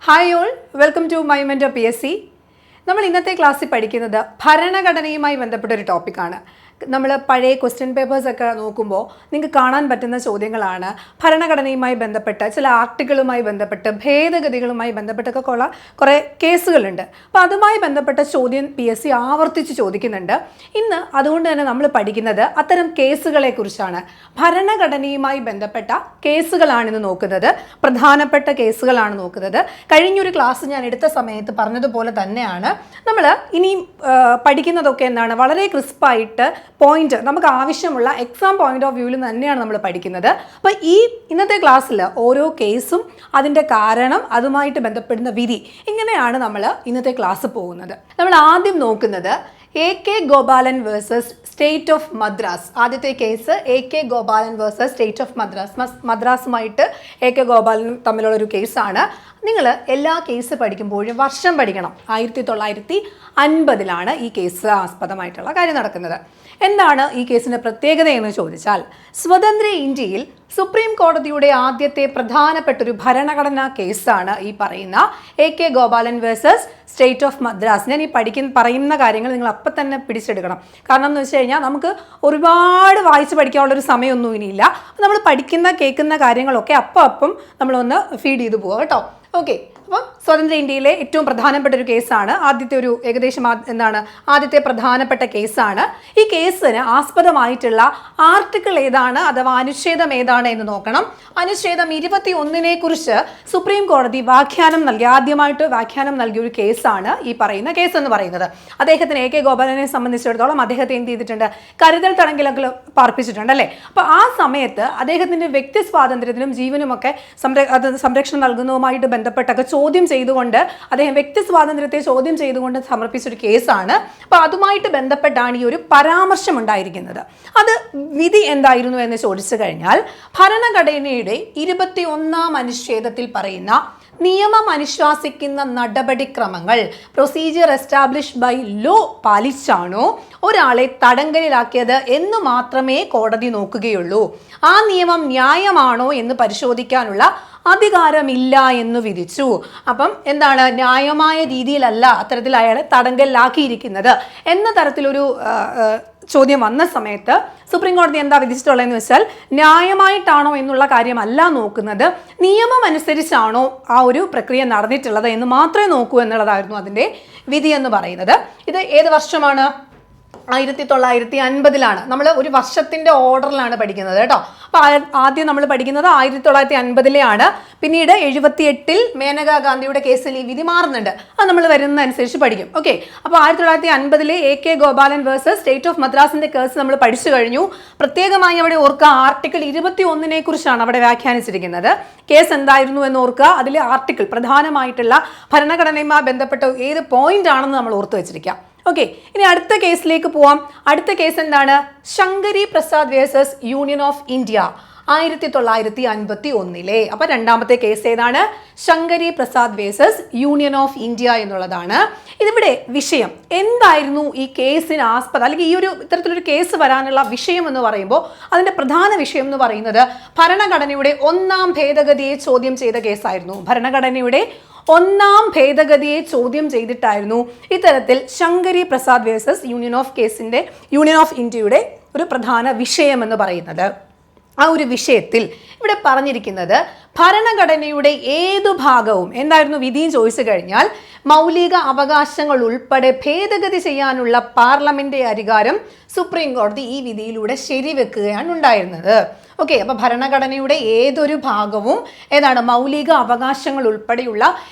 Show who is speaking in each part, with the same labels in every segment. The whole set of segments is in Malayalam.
Speaker 1: Hi all, welcome to my mentor PSC. നമ്മൾ ഇന്നത്തെ ക്ലാസ്സിൽ പഠിക്കുന്നത് ഭരണഘടനയുമായി ബന്ധപ്പെട്ട ഒരു ടോപ്പിക്കാണ്. നമ്മൾ പഴയ ക്വസ്റ്റ്യൻ പേപ്പേഴ്സൊക്കെ നോക്കുമ്പോൾ നിങ്ങൾക്ക് കാണാൻ പറ്റുന്ന ചോദ്യങ്ങളാണ് ഭരണഘടനയുമായി ബന്ധപ്പെട്ട് ചില ആർട്ടിക്കിളുമായി ബന്ധപ്പെട്ട് ഭേദഗതികളുമായി ബന്ധപ്പെട്ടൊക്കെ കുറേ കേസുകളുണ്ട്. അപ്പോൾ അതുമായി ബന്ധപ്പെട്ട ചോദ്യം PSC ആവർത്തിച്ച് ചോദിക്കുന്നുണ്ട്. ഇന്ന് അതുകൊണ്ട് തന്നെ നമ്മൾ പഠിക്കുന്നത് അത്തരം കേസുകളെ കുറിച്ചാണ്. ഭരണഘടനയുമായി ബന്ധപ്പെട്ട കേസുകളാണിന്ന് നോക്കുന്നത്, പ്രധാനപ്പെട്ട കേസുകളാണ് നോക്കുന്നത്. കഴിഞ്ഞൊരു ക്ലാസ് ഞാൻ എടുത്ത സമയത്ത് പറഞ്ഞതുപോലെ തന്നെയാണ് നമ്മൾ ഇനിയും പഠിക്കുന്നതൊക്കെ എന്താണ്, വളരെ ക്രിസ്പായിട്ട് പോയിന്റ് നമുക്ക് ആവശ്യമുള്ള എക്സാം പോയിന്റ് ഓഫ് വ്യൂവിൽ തന്നെയാണ് നമ്മൾ പഠിക്കുന്നത്. അപ്പോൾ ഇന്നത്തെ ക്ലാസ്സിൽ ഓരോ കേസും അതിൻ്റെ കാരണം, അതുമായിട്ട് ബന്ധപ്പെടുന്ന വിധി, ഇങ്ങനെയാണ് നമ്മൾ ഇന്നത്തെ ക്ലാസ് പോകുന്നത്. നമ്മൾ ആദ്യം നോക്കുന്നത് AK Gopalan versus state of Madras. ആദ്യത്തെ case AK Gopalan versus state of മദ്രാസുമായിട്ട് AK ഗോപാലൻ തമ്മിലുള്ള ഒരു കേസാണ്. നിങ്ങൾ എല്ലാ കേസ് പഠിക്കുമ്പോഴും വർഷം പഠിക്കണം. 1950 ഈ കേസ് ആസ്പദമായിട്ടുള്ള കാര്യം നടക്കുന്നത്. എന്താണ് ഈ കേസിൻ്റെ പ്രത്യേകത എന്ന് ചോദിച്ചാൽ, സ്വതന്ത്ര ഇന്ത്യയിൽ സുപ്രീം കോടതിയുടെ ആദ്യത്തെ പ്രധാനപ്പെട്ടൊരു ഭരണഘടനാ കേസാണ് ഈ പറയുന്ന AK Gopalan versus state of Madras. ഞാൻ ഈ പറയുന്ന കാര്യങ്ങൾ നിങ്ങൾ അപ്പം തന്നെ പിടിച്ചെടുക്കണം. കാരണം എന്ന് വെച്ച് കഴിഞ്ഞാൽ നമുക്ക് ഒരുപാട് വായിച്ച് പഠിക്കാനുള്ളൊരു സമയമൊന്നും ഇനിയില്ല. നമ്മൾ കേൾക്കുന്ന കാര്യങ്ങളൊക്കെ അപ്പം നമ്മളൊന്ന് ഫീഡ് ചെയ്തു പോവുക കേട്ടോ. ഓക്കെ, അപ്പം സ്വതന്ത്ര ഇന്ത്യയിലെ ഏറ്റവും പ്രധാനപ്പെട്ട ഒരു കേസാണ്. ആദ്യത്തെ പ്രധാനപ്പെട്ട കേസാണ്. ഈ കേസിന് ആസ്പദമായിട്ടുള്ള ആർട്ടിക്കിൾ ഏതാണ് അഥവാ അനുച്ഛേദം ഏതാണ് എന്ന് നോക്കണം. അനുച്ഛേദം 21 കുറിച്ച് സുപ്രീം കോടതി ആദ്യമായിട്ട് വ്യാഖ്യാനം നൽകിയ ഒരു കേസാണ് ഈ പറയുന്ന കേസ് എന്ന് പറയുന്നത്. അദ്ദേഹത്തിന് AK ഗോപാലനെ സംബന്ധിച്ചിടത്തോളം അദ്ദേഹത്തെ എന്ത് ചെയ്തിട്ടുണ്ട്, കരുതൽ തടങ്കലിലൊക്കെ പാർപ്പിച്ചിട്ടുണ്ട് അല്ലേ. അപ്പോൾ ആ സമയത്ത് അദ്ദേഹത്തിൻ്റെ വ്യക്തി സ്വാതന്ത്ര്യത്തിനും ജീവനുമൊക്കെ സംരക്ഷണം നൽകുന്നതുമായിട്ട് ബന്ധപ്പെട്ടൊക്കെ ചോദ്യം ചെയ്തുകൊണ്ട്, അദ്ദേഹം വ്യക്തി സ്വാതന്ത്ര്യത്തെ ചോദ്യം ചെയ്തുകൊണ്ട് സമർപ്പിച്ചൊരു കേസാണ്. അപ്പോൾ അതുമായിട്ട് ബന്ധപ്പെട്ടാണ് ഈ ഒരു പരാമർശം ഉണ്ടായിരിക്കുന്നത്. അത് വിധി എന്തായിരുന്നു എന്ന് ചോദിച്ചു കഴിഞ്ഞാൽ, ഭരണഘടനയുടെ 21-ാം അനുച്ഛേദത്തിൽ പറയുന്ന നിയമം അനുശാസിക്കുന്ന നടപടിക്രമങ്ങൾ, പ്രൊസീജിയർ എസ്റ്റാബ്ലിഷ്ഡ് ബൈ ലോ പാലിച്ചാണോ ഒരാളെ തടങ്കലിലാക്കിയത് എന്ന് മാത്രമേ കോടതി നോക്കുകയുള്ളൂ. ആ നിയമം ന്യായമാണോ എന്ന് പരിശോധിക്കാനുള്ള അധികാരമില്ല എന്ന് വിധിച്ചു. അപ്പം എന്താണ്, ന്യായമായ രീതിയിലല്ല അത്തരത്തിൽ അയാളെ തടങ്കലിലാക്കിയിരിക്കുന്നത് എന്ന തരത്തിലൊരു ചോദ്യം വന്ന സമയത്ത് സുപ്രീം കോടതി എന്താ വിധിച്ചിട്ടുള്ളതെന്ന് വെച്ചാൽ, ന്യായമായിട്ടാണോ എന്നുള്ള കാര്യമല്ല നോക്കുന്നത്, നിയമം അനുസരിച്ചാണോ ആ ഒരു പ്രക്രിയ നടന്നിട്ടുള്ളത് എന്ന് മാത്രമേ നോക്കൂ എന്നുള്ളതായിരുന്നു അതിൻ്റെ വിധി എന്ന് പറയുന്നത്. ഇത് ഏത് വർഷമാണ്? 1950 നമ്മൾ ഒരു വർഷത്തിൻ്റെ ഓർഡറിലാണ് പഠിക്കുന്നത് കേട്ടോ. അപ്പോൾ ആദ്യം നമ്മൾ പഠിക്കുന്നത് 1950 പിന്നീട് 78 മേനകാ ഗാന്ധിയുടെ കേസിൽ ഈ വിധി മാറുന്നുണ്ട്. അത് നമ്മൾ വരുന്നതനുസരിച്ച് പഠിക്കും. ഓക്കെ, അപ്പോൾ 1950 AK Gopalan versus state of മദ്രാസിന്റെ കേസ് നമ്മൾ പഠിച്ചു കഴിഞ്ഞു. പ്രത്യേകമായി അവിടെ ഓർക്കുക, ആർട്ടിക്കിൾ 21 കുറിച്ചാണ് അവിടെ വ്യാഖ്യാനിച്ചിരിക്കുന്നത്. കേസ് എന്തായിരുന്നു എന്ന് ഓർക്കുക. അതിലെ ആർട്ടിക്കിൾ പ്രധാനമായിട്ടുള്ള ഭരണഘടനയുമായി ബന്ധപ്പെട്ട ഏത് പോയിന്റ് ആണെന്ന് നമ്മൾ ഓർത്തു വെച്ചിരിക്കാം. ഓക്കെ, ഇനി അടുത്ത കേസിലേക്ക് പോവാം. അടുത്ത കേസ് എന്താണ്? Shankari Prasad versus union of India 1951. അപ്പൊ രണ്ടാമത്തെ കേസ് ഏതാണ്? Shankari Prasad versus union of India എന്നുള്ളതാണ്. ഇതിവിടെ വിഷയം എന്തായിരുന്നു, ഈ കേസിന് ആസ്പദം അല്ലെങ്കിൽ ഈ ഒരു ഇത്തരത്തിലൊരു കേസ് വരാനുള്ള വിഷയം എന്ന് പറയുമ്പോൾ അതിന്റെ പ്രധാന വിഷയം എന്ന് പറയുന്നത് ഭരണഘടനയുടെ 1-ാം ഭേദഗതിയെ ചോദ്യം ചെയ്ത കേസായിരുന്നു. ഭരണഘടനയുടെ 1-ാം ഭേദഗതിയെ ചോദ്യം ചെയ്തിട്ടായിരുന്നു ഇത്തരത്തിൽ Shankari Prasad versus union of ഇന്ത്യയുടെ ഒരു പ്രധാന വിഷയം എന്ന് പറയുന്നത്. ആ ഒരു വിഷയത്തിൽ ഇവിടെ പറഞ്ഞിരിക്കുന്നത് ഭരണഘടനയുടെ ഏതു ഭാഗവും എന്തായിരുന്നു വിധിയും ചോദിച്ചു കഴിഞ്ഞാൽ, മൗലിക അവകാശങ്ങൾ ഉൾപ്പെടെ ഭേദഗതി ചെയ്യാനുള്ള പാർലമെന്റ് അധികാരം സുപ്രീം കോടതി ഈ വിധിയിലൂടെ ശരിവെക്കുകയാണ് ഉണ്ടായിരുന്നത്. ഓക്കെ, അപ്പൊ ഭരണഘടനയുടെ ഏതൊരു ഭാഗവും ഏതാണ്, മൗലിക അവകാശങ്ങൾ ഉൾപ്പെടെയുള്ള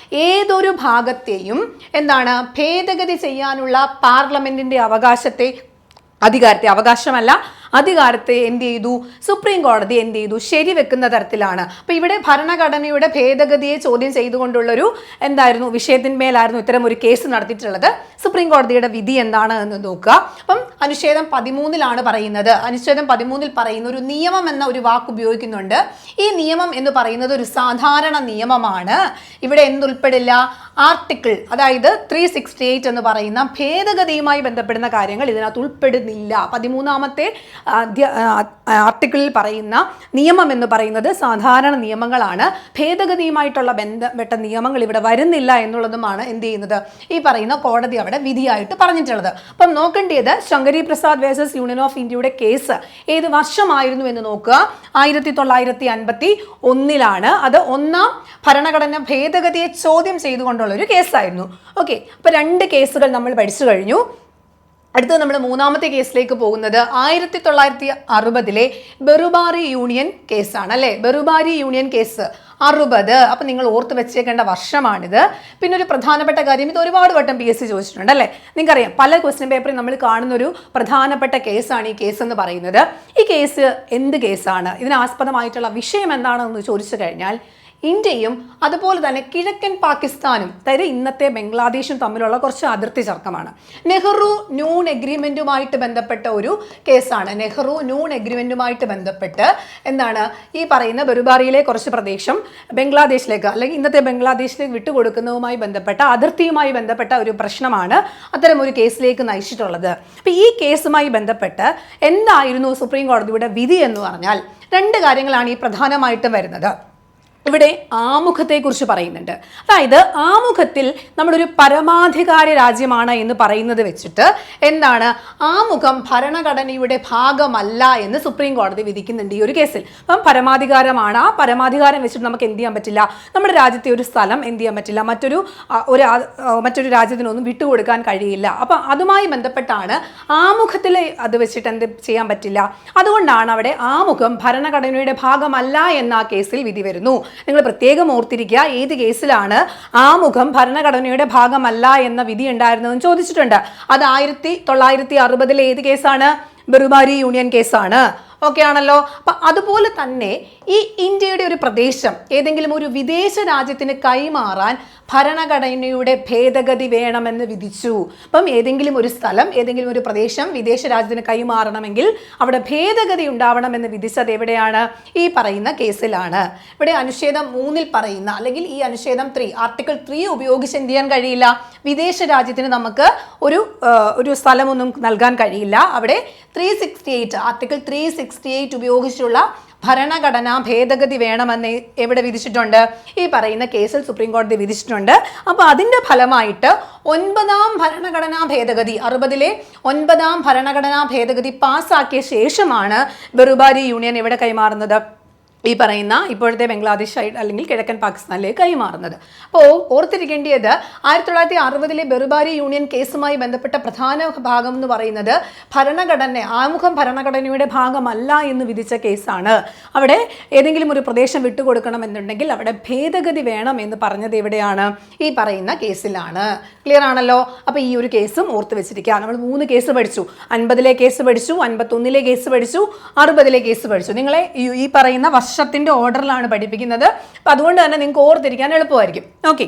Speaker 1: ഏതൊരു ഭാഗത്തെയും എന്താണ്, ഭേദഗതി ചെയ്യാനുള്ള പാർലമെന്റിന്റെ അധികാരത്തെ എന്ത് ചെയ്തു, സുപ്രീം കോടതി എന്ത് ചെയ്തു, ശരിവെക്കുന്ന തരത്തിലാണ്. അപ്പൊ ഇവിടെ ഭരണഘടനയുടെ ഭേദഗതിയെ ചോദ്യം ചെയ്തുകൊണ്ടുള്ളൊരു വിഷയത്തിന്മേലായിരുന്നു ഇത്തരം ഒരു കേസ് നടത്തിയിട്ടുള്ളത്. സുപ്രീം കോടതിയുടെ വിധി എന്താണ് എന്ന് നോക്കുക. അപ്പം അനുച്ഛേദം 13 പറയുന്നത്. അനുച്ഛേദം 13 പറയുന്ന ഒരു നിയമം എന്ന ഒരു വാക്ക് ഉപയോഗിക്കുന്നുണ്ട്. ഈ നിയമം എന്ന് പറയുന്നത് ഒരു സാധാരണ നിയമമാണ്. ഇവിടെ എന്തുൾപ്പെടില്ല, ആർട്ടിക്കിൾ അതായത് 368 എന്ന് പറയുന്ന ഭേദഗതിയുമായി ബന്ധപ്പെടുന്ന കാര്യങ്ങൾ ഇതിനകത്ത് ഉൾപ്പെടുന്നില്ല. 13-ാമത്തെ ആർട്ടിക്കിളിൽ പറയുന്ന നിയമം എന്ന് പറയുന്നത് സാധാരണ നിയമങ്ങളാണ്. ഭേദഗതിയുമായിട്ടുള്ള ബന്ധപ്പെട്ട നിയമങ്ങൾ ഇവിടെ വരുന്നില്ല എന്നുള്ളതുമാണ് എന്ത് ചെയ്യുന്നത് ഈ പറയുന്ന കോടതി അവിടെ വിധിയായിട്ട് പറഞ്ഞിട്ടുള്ളത്. അപ്പം നോക്കേണ്ടത് Shankari Prasad versus union of ഇന്ത്യയുടെ കേസ് ഏത് വർഷമായിരുന്നു എന്ന് നോക്കുക. 1951 അത് ഒന്നാം ഭരണഘടന ഭേദഗതിയെ ചോദ്യം ചെയ്തുകൊണ്ടുള്ള ഒരു കേസായിരുന്നു. ഓക്കെ, അപ്പൊ 2 കേസുകൾ നമ്മൾ പഠിച്ചു കഴിഞ്ഞു. അടുത്തത് നമ്മൾ മൂന്നാമത്തെ കേസിലേക്ക് പോകുന്നത് 1960 ബെറുബാരി യൂണിയൻ കേസാണ് അല്ലേ. Berubari union case 60. അപ്പം നിങ്ങൾ ഓർത്ത് വെച്ചേക്കേണ്ട വർഷമാണിത്. പിന്നെ ഒരു പ്രധാനപ്പെട്ട കാര്യം, ഇത് ഒരുപാട് വട്ടം PSC ചോദിച്ചിട്ടുണ്ട് അല്ലേ. നിങ്ങൾക്കറിയാം പല ക്വസ്റ്റ്യൻ പേപ്പറിൽ നമ്മൾ കാണുന്നൊരു പ്രധാനപ്പെട്ട കേസാണ് ഈ കേസ് എന്ന് പറയുന്നത്. ഈ കേസ് എന്ത് കേസാണ്, ഇതിനാസ്പദമായിട്ടുള്ള വിഷയം എന്താണെന്ന് ചോദിച്ചു കഴിഞ്ഞാൽ ഇന്ത്യയും അതുപോലെ തന്നെ കിഴക്കൻ പാകിസ്ഥാനും, അതായത് ഇന്നത്തെ ബംഗ്ലാദേശും തമ്മിലുള്ള കുറച്ച് അതിർത്തി തർക്കമാണ്. നെഹ്റു നൂൺ എഗ്രിമെന്റുമായിട്ട് ബന്ധപ്പെട്ട ഒരു കേസാണ്. നെഹ്റു നൂൺ എഗ്രിമെന്റുമായിട്ട് ബന്ധപ്പെട്ട് എന്താണ് ഈ പറയുന്ന ബെറുബാരിയിലെ കുറച്ച് പ്രദേശം ബംഗ്ലാദേശിലേക്ക് അല്ലെങ്കിൽ ഇന്നത്തെ ബംഗ്ലാദേശിലേക്ക് വിട്ടുകൊടുക്കുന്നതുമായി ബന്ധപ്പെട്ട അതിർത്തിയുമായി ബന്ധപ്പെട്ട ഒരു പ്രശ്നമാണ് അത്തരം ഒരു കേസിലേക്ക് നയിച്ചിട്ടുള്ളത്. അപ്പം ഈ കേസുമായി ബന്ധപ്പെട്ട് എന്തായിരുന്നു സുപ്രീം കോടതിയുടെ വിധി എന്ന് പറഞ്ഞാൽ 2 കാര്യങ്ങളാണ് ഈ പ്രധാനമായിട്ടും വരുന്നത്. ഇവിടെ ആമുഖത്തെക്കുറിച്ച് പറയുന്നുണ്ട്. അതായത് ആമുഖത്തിൽ നമ്മളൊരു പരമാധികാര രാജ്യമാണ് എന്ന് പറയുന്നത് വെച്ചിട്ട് എന്താണ് ആമുഖം ഭരണഘടനയുടെ ഭാഗമല്ല എന്ന് സുപ്രീം കോടതി വിധിക്കുന്നുണ്ട് ഈ ഒരു കേസിൽ. അപ്പം പരമാധികാരമാണ്, ആ പരമാധികാരം വെച്ചിട്ട് നമുക്ക് എന്ത് ചെയ്യാൻ പറ്റില്ല, നമ്മുടെ രാജ്യത്തെ ഒരു സ്ഥലം എന്ത് ചെയ്യാൻ പറ്റില്ല, മറ്റൊരു രാജ്യത്തിനൊന്നും വിട്ടുകൊടുക്കാൻ കഴിയില്ല. അപ്പം അതുമായി ബന്ധപ്പെട്ടാണ് ആമുഖത്തിൽ അത് വെച്ചിട്ട് എന്ത് ചെയ്യാൻ പറ്റില്ല. അതുകൊണ്ടാണ് അവിടെ ആമുഖം ഭരണഘടനയുടെ ഭാഗമല്ല എന്ന ആ കേസിൽ വിധി വരുന്നു. നിങ്ങൾ പ്രത്യേകം ഓർത്തിരിക്കുക, ഏത് കേസിലാണ് ആമുഖം ഭരണഘടനയുടെ ഭാഗമല്ല എന്ന വിധി ഉണ്ടായിരുന്നതെന്ന് ചോദിച്ചിട്ടുണ്ട്. അത് 1960 ഏത് കേസാണ്, ബെറുബാരി യൂണിയൻ കേസാണ്. ഓക്കെ ആണല്ലോ. അപ്പം അതുപോലെ തന്നെ ഈ ഇന്ത്യയുടെ ഒരു പ്രദേശം ഏതെങ്കിലും ഒരു വിദേശ രാജ്യത്തിന് കൈമാറാൻ ഭരണഘടനയുടെ ഭേദഗതി വേണമെന്ന് വിധിച്ചു. അപ്പം ഏതെങ്കിലും ഒരു സ്ഥലം, ഏതെങ്കിലും ഒരു പ്രദേശം വിദേശ രാജ്യത്തിന് കൈമാറണമെങ്കിൽ അവിടെ ഭേദഗതി ഉണ്ടാവണമെന്ന് വിധിച്ചത് എവിടെയാണ്, ഈ പറയുന്ന കേസിലാണ്. ഇവിടെ അനുച്ഛേദം 3 പറയുന്ന അല്ലെങ്കിൽ ഈ അനുച്ഛേദം 3 ആർട്ടിക്കിൾ 3 ഉപയോഗിച്ച് എന്ത് ചെയ്യാൻ കഴിയില്ല, വിദേശ രാജ്യത്തിന് നമുക്ക് ഒരു സ്ഥലമൊന്നും നൽകാൻ കഴിയില്ല. അവിടെ 368 ആർട്ടിക്കിൾ 368 ഉപയോഗിച്ചുള്ള ഭരണഘടനാ ഭേദഗതി വേണമെന്ന് എവിടെ വിധിച്ചിട്ടുണ്ട്, ഈ പറയുന്ന കേസിൽ സുപ്രീം കോടതി വിധിച്ചിട്ടുണ്ട്. അപ്പോൾ അതിൻ്റെ ഫലമായിട്ട് 9ാം ഭരണഘടനാ ഭേദഗതി 60 9ാം ഭരണഘടനാ ഭേദഗതി പാസ്സാക്കിയ ശേഷമാണ് ബെറുബാരി യൂണിയൻ എവിടെ കൈമാറുന്നത്, ഈ പറയുന്ന ഇപ്പോഴത്തെ ബംഗ്ലാദേശ് അല്ലെങ്കിൽ കിഴക്കൻ പാകിസ്ഥാനിലേക്ക് കൈമാറുന്നത്. അപ്പോൾ ഓർത്തിരിക്കേണ്ടത് 1960 ബെറുബാരി യൂണിയൻ കേസുമായി ബന്ധപ്പെട്ട പ്രധാന ഭാഗം എന്ന് പറയുന്നത് ആമുഖം ഭരണഘടനയുടെ ഭാഗമല്ല എന്ന് വിധിച്ച കേസാണ്. അവിടെ ഏതെങ്കിലും ഒരു പ്രദേശം വിട്ടുകൊടുക്കണമെന്നുണ്ടെങ്കിൽ അവിടെ ഭേദഗതി വേണം എന്ന് പറഞ്ഞത് എവിടെയാണ്, ഈ പറയുന്ന കേസിലാണ്. ക്ലിയർ ആണല്ലോ. അപ്പോൾ ഈ ഒരു കേസും ഓർത്ത് വെച്ചിരിക്കുക. നമ്മൾ 3 കേസ് പഠിച്ചു. 50 കേസ് പഠിച്ചു, 51 കേസ് പഠിച്ചു, 60 കേസ് പഠിച്ചു. നിങ്ങളെ ഈ പറയുന്ന വർഷത്തിന്റെ ഓർഡറിലാണ് പഠിപ്പിക്കുന്നത്. അപ്പം അതുകൊണ്ട് തന്നെ നിങ്ങൾക്ക് ഓർത്തിരിക്കാൻ എളുപ്പമായിരിക്കും. ഓക്കെ,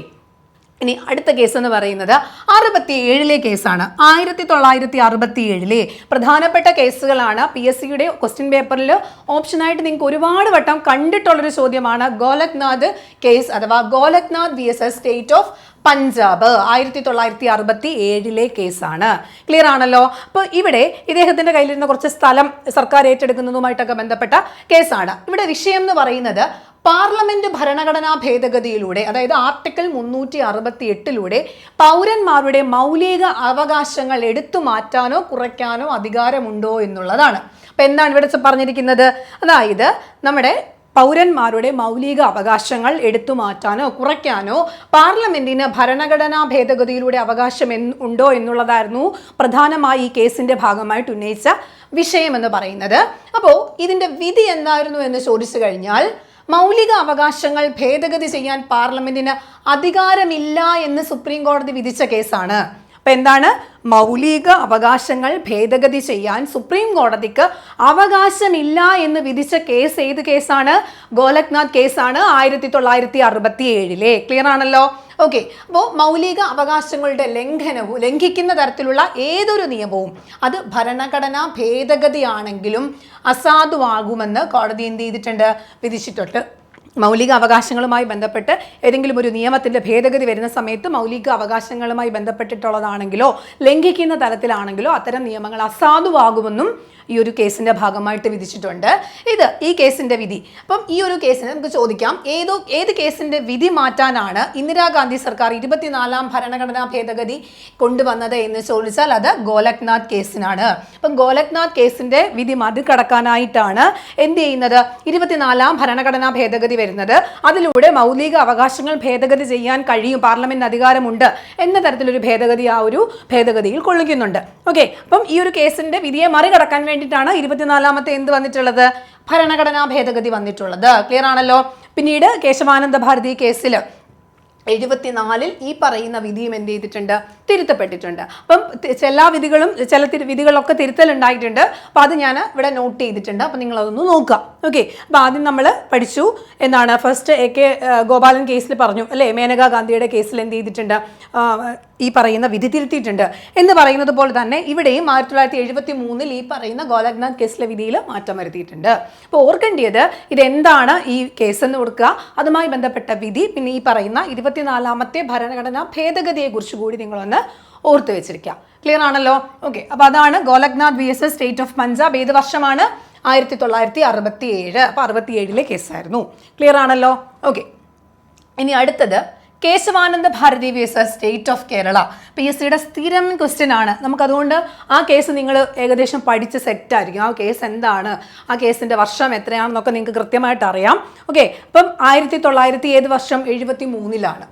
Speaker 1: ഇനി അടുത്ത കേസ് എന്ന് പറയുന്നത് 67 കേസാണ്. 1967 പ്രധാനപ്പെട്ട കേസുകളാണ്. PSCയുടെ ക്വസ്റ്റ്യൻ പേപ്പറിൽ ഓപ്ഷനായിട്ട് നിങ്ങൾക്ക് ഒരുപാട് വട്ടം കണ്ടിട്ടുള്ളൊരു ചോദ്യമാണ് ഗോലക്നാഥ് കേസ് അഥവാ Golaknath VS state of Punjab 1967 കേസാണ്. ക്ലിയർ ആണല്ലോ. അപ്പോൾ ഇവിടെ ഇദ്ദേഹത്തിന്റെ കയ്യിലിരുന്ന കുറച്ച് സ്ഥലം സർക്കാർ ഏറ്റെടുക്കുന്നതുമായിട്ടൊക്കെ ബന്ധപ്പെട്ട കേസാണ്. ഇവിടെ വിഷയം എന്ന് പറയുന്നത് പാർലമെന്റ് ഭരണഘടനാ ഭേദഗതിയിലൂടെ, അതായത് ആർട്ടിക്കിൾ 368 പൗരന്മാരുടെ മൗലിക അവകാശങ്ങൾ എടുത്തു മാറ്റാനോ കുറയ്ക്കാനോ അധികാരമുണ്ടോ എന്നുള്ളതാണ്. അപ്പം എന്താണ് ഇവിടെ പറഞ്ഞിരിക്കുന്നത്, അതായത് നമ്മുടെ പൗരന്മാരുടെ മൗലിക അവകാശങ്ങൾ എടുത്തു മാറ്റാനോ കുറയ്ക്കാനോ പാർലമെന്റിന് ഭരണഘടനാ ഭേദഗതിയിലൂടെ അവകാശം ഉണ്ടോ എന്നുള്ളതായിരുന്നു പ്രധാനമായി ഈ കേസിന്റെ ഭാഗമായിട്ട് ഉന്നയിച്ച വിഷയം എന്ന് പറയുന്നത്. അപ്പോൾ ഇതിന്റെ വിധി എന്തായിരുന്നു എന്ന് ചോദിച്ചു കഴിഞ്ഞാൽ മൗലിക അവകാശങ്ങൾ ഭേദഗതി ചെയ്യാൻ പാർലമെന്റിന് അധികാരമില്ല എന്ന് സുപ്രീം കോടതി വിധിച്ച കേസാണ്. അപ്പം എന്താണ്, മൗലിക അവകാശങ്ങൾ ഭേദഗതി ചെയ്യാൻ സുപ്രീം കോടതിക്ക് അവകാശമില്ല എന്ന് വിധിച്ച കേസ് ഏത് കേസാണ്, ഗോലക്നാഥ് കേസാണ് 1967. ക്ലിയർ ആണല്ലോ. ഓക്കെ, അപ്പോൾ മൗലിക അവകാശങ്ങളുടെ ലംഘിക്കുന്ന തരത്തിലുള്ള ഏതൊരു നിയമവും അത് ഭരണഘടനാ ഭേദഗതിയാണെങ്കിലും അസാധുവാകുമെന്ന് കോടതി എന്ത് ചെയ്തിട്ടുണ്ട്, വിധിച്ചിട്ടുണ്ട്. മൗലിക അവകാശങ്ങളുമായി ബന്ധപ്പെട്ട് ഏതെങ്കിലും ഒരു നിയമത്തിൻ്റെ ഭേദഗതി വരുന്ന സമയത്ത് മൗലിക അവകാശങ്ങളുമായി ബന്ധപ്പെട്ടിട്ടുള്ളതാണെങ്കിലോ ലംഘിക്കുന്ന തരത്തിലാണെങ്കിലോ അത്തരം നിയമങ്ങൾ അസാധുവാകുമെന്നും ഈ ഒരു കേസിന്റെ ഭാഗമായിട്ട് വിധിച്ചിട്ടുണ്ട്. ഈ കേസിന്റെ വിധി. അപ്പം ഈ ഒരു കേസിന് നമുക്ക് ചോദിക്കാം, ഏത് കേസിന്റെ വിധി മാറ്റാനാണ് ഇന്ദിരാഗാന്ധി സർക്കാർ 24ാം ഭരണഘടനാ ഭേദഗതി കൊണ്ടുവന്നത് എന്ന് ചോദിച്ചാൽ അത് ഗോലഖ്നാഥ് കേസിനാണ്. അപ്പം ഗോലഖ്നാഥ് കേസിന്റെ വിധി മറികടക്കാനായിട്ടാണ് എന്ത് ചെയ്യുന്നത്, 24ാം ഭരണഘടനാ ഭേദഗതി വരുന്നത്. അതിലൂടെ മൗലിക അവകാശങ്ങൾ ഭേദഗതി ചെയ്യാൻ കഴിയും, പാർലമെന്റ് അധികാരമുണ്ട് എന്ന തരത്തിലൊരു ഭേദഗതി ആ ഒരു ഭേദഗതിയിൽ കൊള്ളിക്കുന്നുണ്ട്. ഓക്കെ, അപ്പം ഈ ഒരു കേസിന്റെ വിധിയെ മറികടക്കാൻ വേണ്ടിയിട്ടാണ് 24ാമത്തെ എന്ത് വന്നിട്ടുള്ളത്, ഭരണഘടനാ ഭേദഗതി വന്നിട്ടുള്ളത്. ക്ലിയർ ആണല്ലോ. പിന്നീട് കേശവാനന്ദ ഭാരതി കേസിൽ 74 ഈ പറയുന്ന വിധിയും എന്ത് ചെയ്തിട്ടുണ്ട്, തിരുത്തപ്പെട്ടിട്ടുണ്ട്. അപ്പം ചില വിധികളൊക്കെ തിരുത്തലുണ്ടായിട്ടുണ്ട്. അപ്പം അത് ഞാൻ ഇവിടെ നോട്ട് ചെയ്തിട്ടുണ്ട്. അപ്പം നിങ്ങളതൊന്ന് നോക്കുക. ഓക്കെ, അപ്പം ആദ്യം നമ്മൾ പഠിച്ചു എന്താണ്, ഫസ്റ്റ് AK ഗോപാലൻ കേസിൽ പറഞ്ഞു അല്ലേ, മേനകാ ഗാന്ധിയുടെ കേസിൽ എന്ത് ചെയ്തിട്ടുണ്ട്, ഈ പറയുന്ന വിധി തിരുത്തിയിട്ടുണ്ട് എന്ന് പറയുന്നത് പോലെ തന്നെ ഇവിടെയും 1973 ഈ പറയുന്ന ഗോലഖ്നാഥ് കേസിലെ വിധിയിൽ മാറ്റം വരുത്തിയിട്ടുണ്ട്. അപ്പോൾ ഓർക്കേണ്ടത് ഇതെന്താണ് ഈ കേസ് എന്ന് കൊടുക്കുക, അതുമായി ബന്ധപ്പെട്ട വിധി, പിന്നെ ഈ പറയുന്ന 24ാമത്തെ ഭരണഘടനാ ഭേദഗതിയെ കുറിച്ച് കൂടി നിങ്ങളൊന്ന് ഓർത്ത് വെച്ചിരിക്കുക. ക്ലിയർ ആണല്ലോ. ഓക്കെ, അപ്പോൾ അതാണ് ഗോലഖ്നാഥ് VS സ്റ്റേറ്റ് ഓഫ് പഞ്ചാബ്. ഏത് വർഷമാണ്, 1967. അപ്പോൾ 67ലെ കേസായിരുന്നു. ക്ലിയർ ആണല്ലോ. ഓക്കെ, ഇനി അടുത്തത് Kesavananda Bharati VS state of Kerala. PSCയുടെ സ്ഥിരം ക്വസ്റ്റ്യൻ ആണ്. നമുക്കതുകൊണ്ട് ആ കേസ് നിങ്ങൾ ഏകദേശം പഠിച്ച് സെറ്റായിരിക്കും. ആ കേസ് എന്താണ്, ആ കേസിൻ്റെ വർഷം എത്രയാണെന്നൊക്കെ നിങ്ങൾക്ക് കൃത്യമായിട്ട് അറിയാം. ഓക്കെ, അപ്പം 1900 ഏത് വർഷം, 73ലാണ്.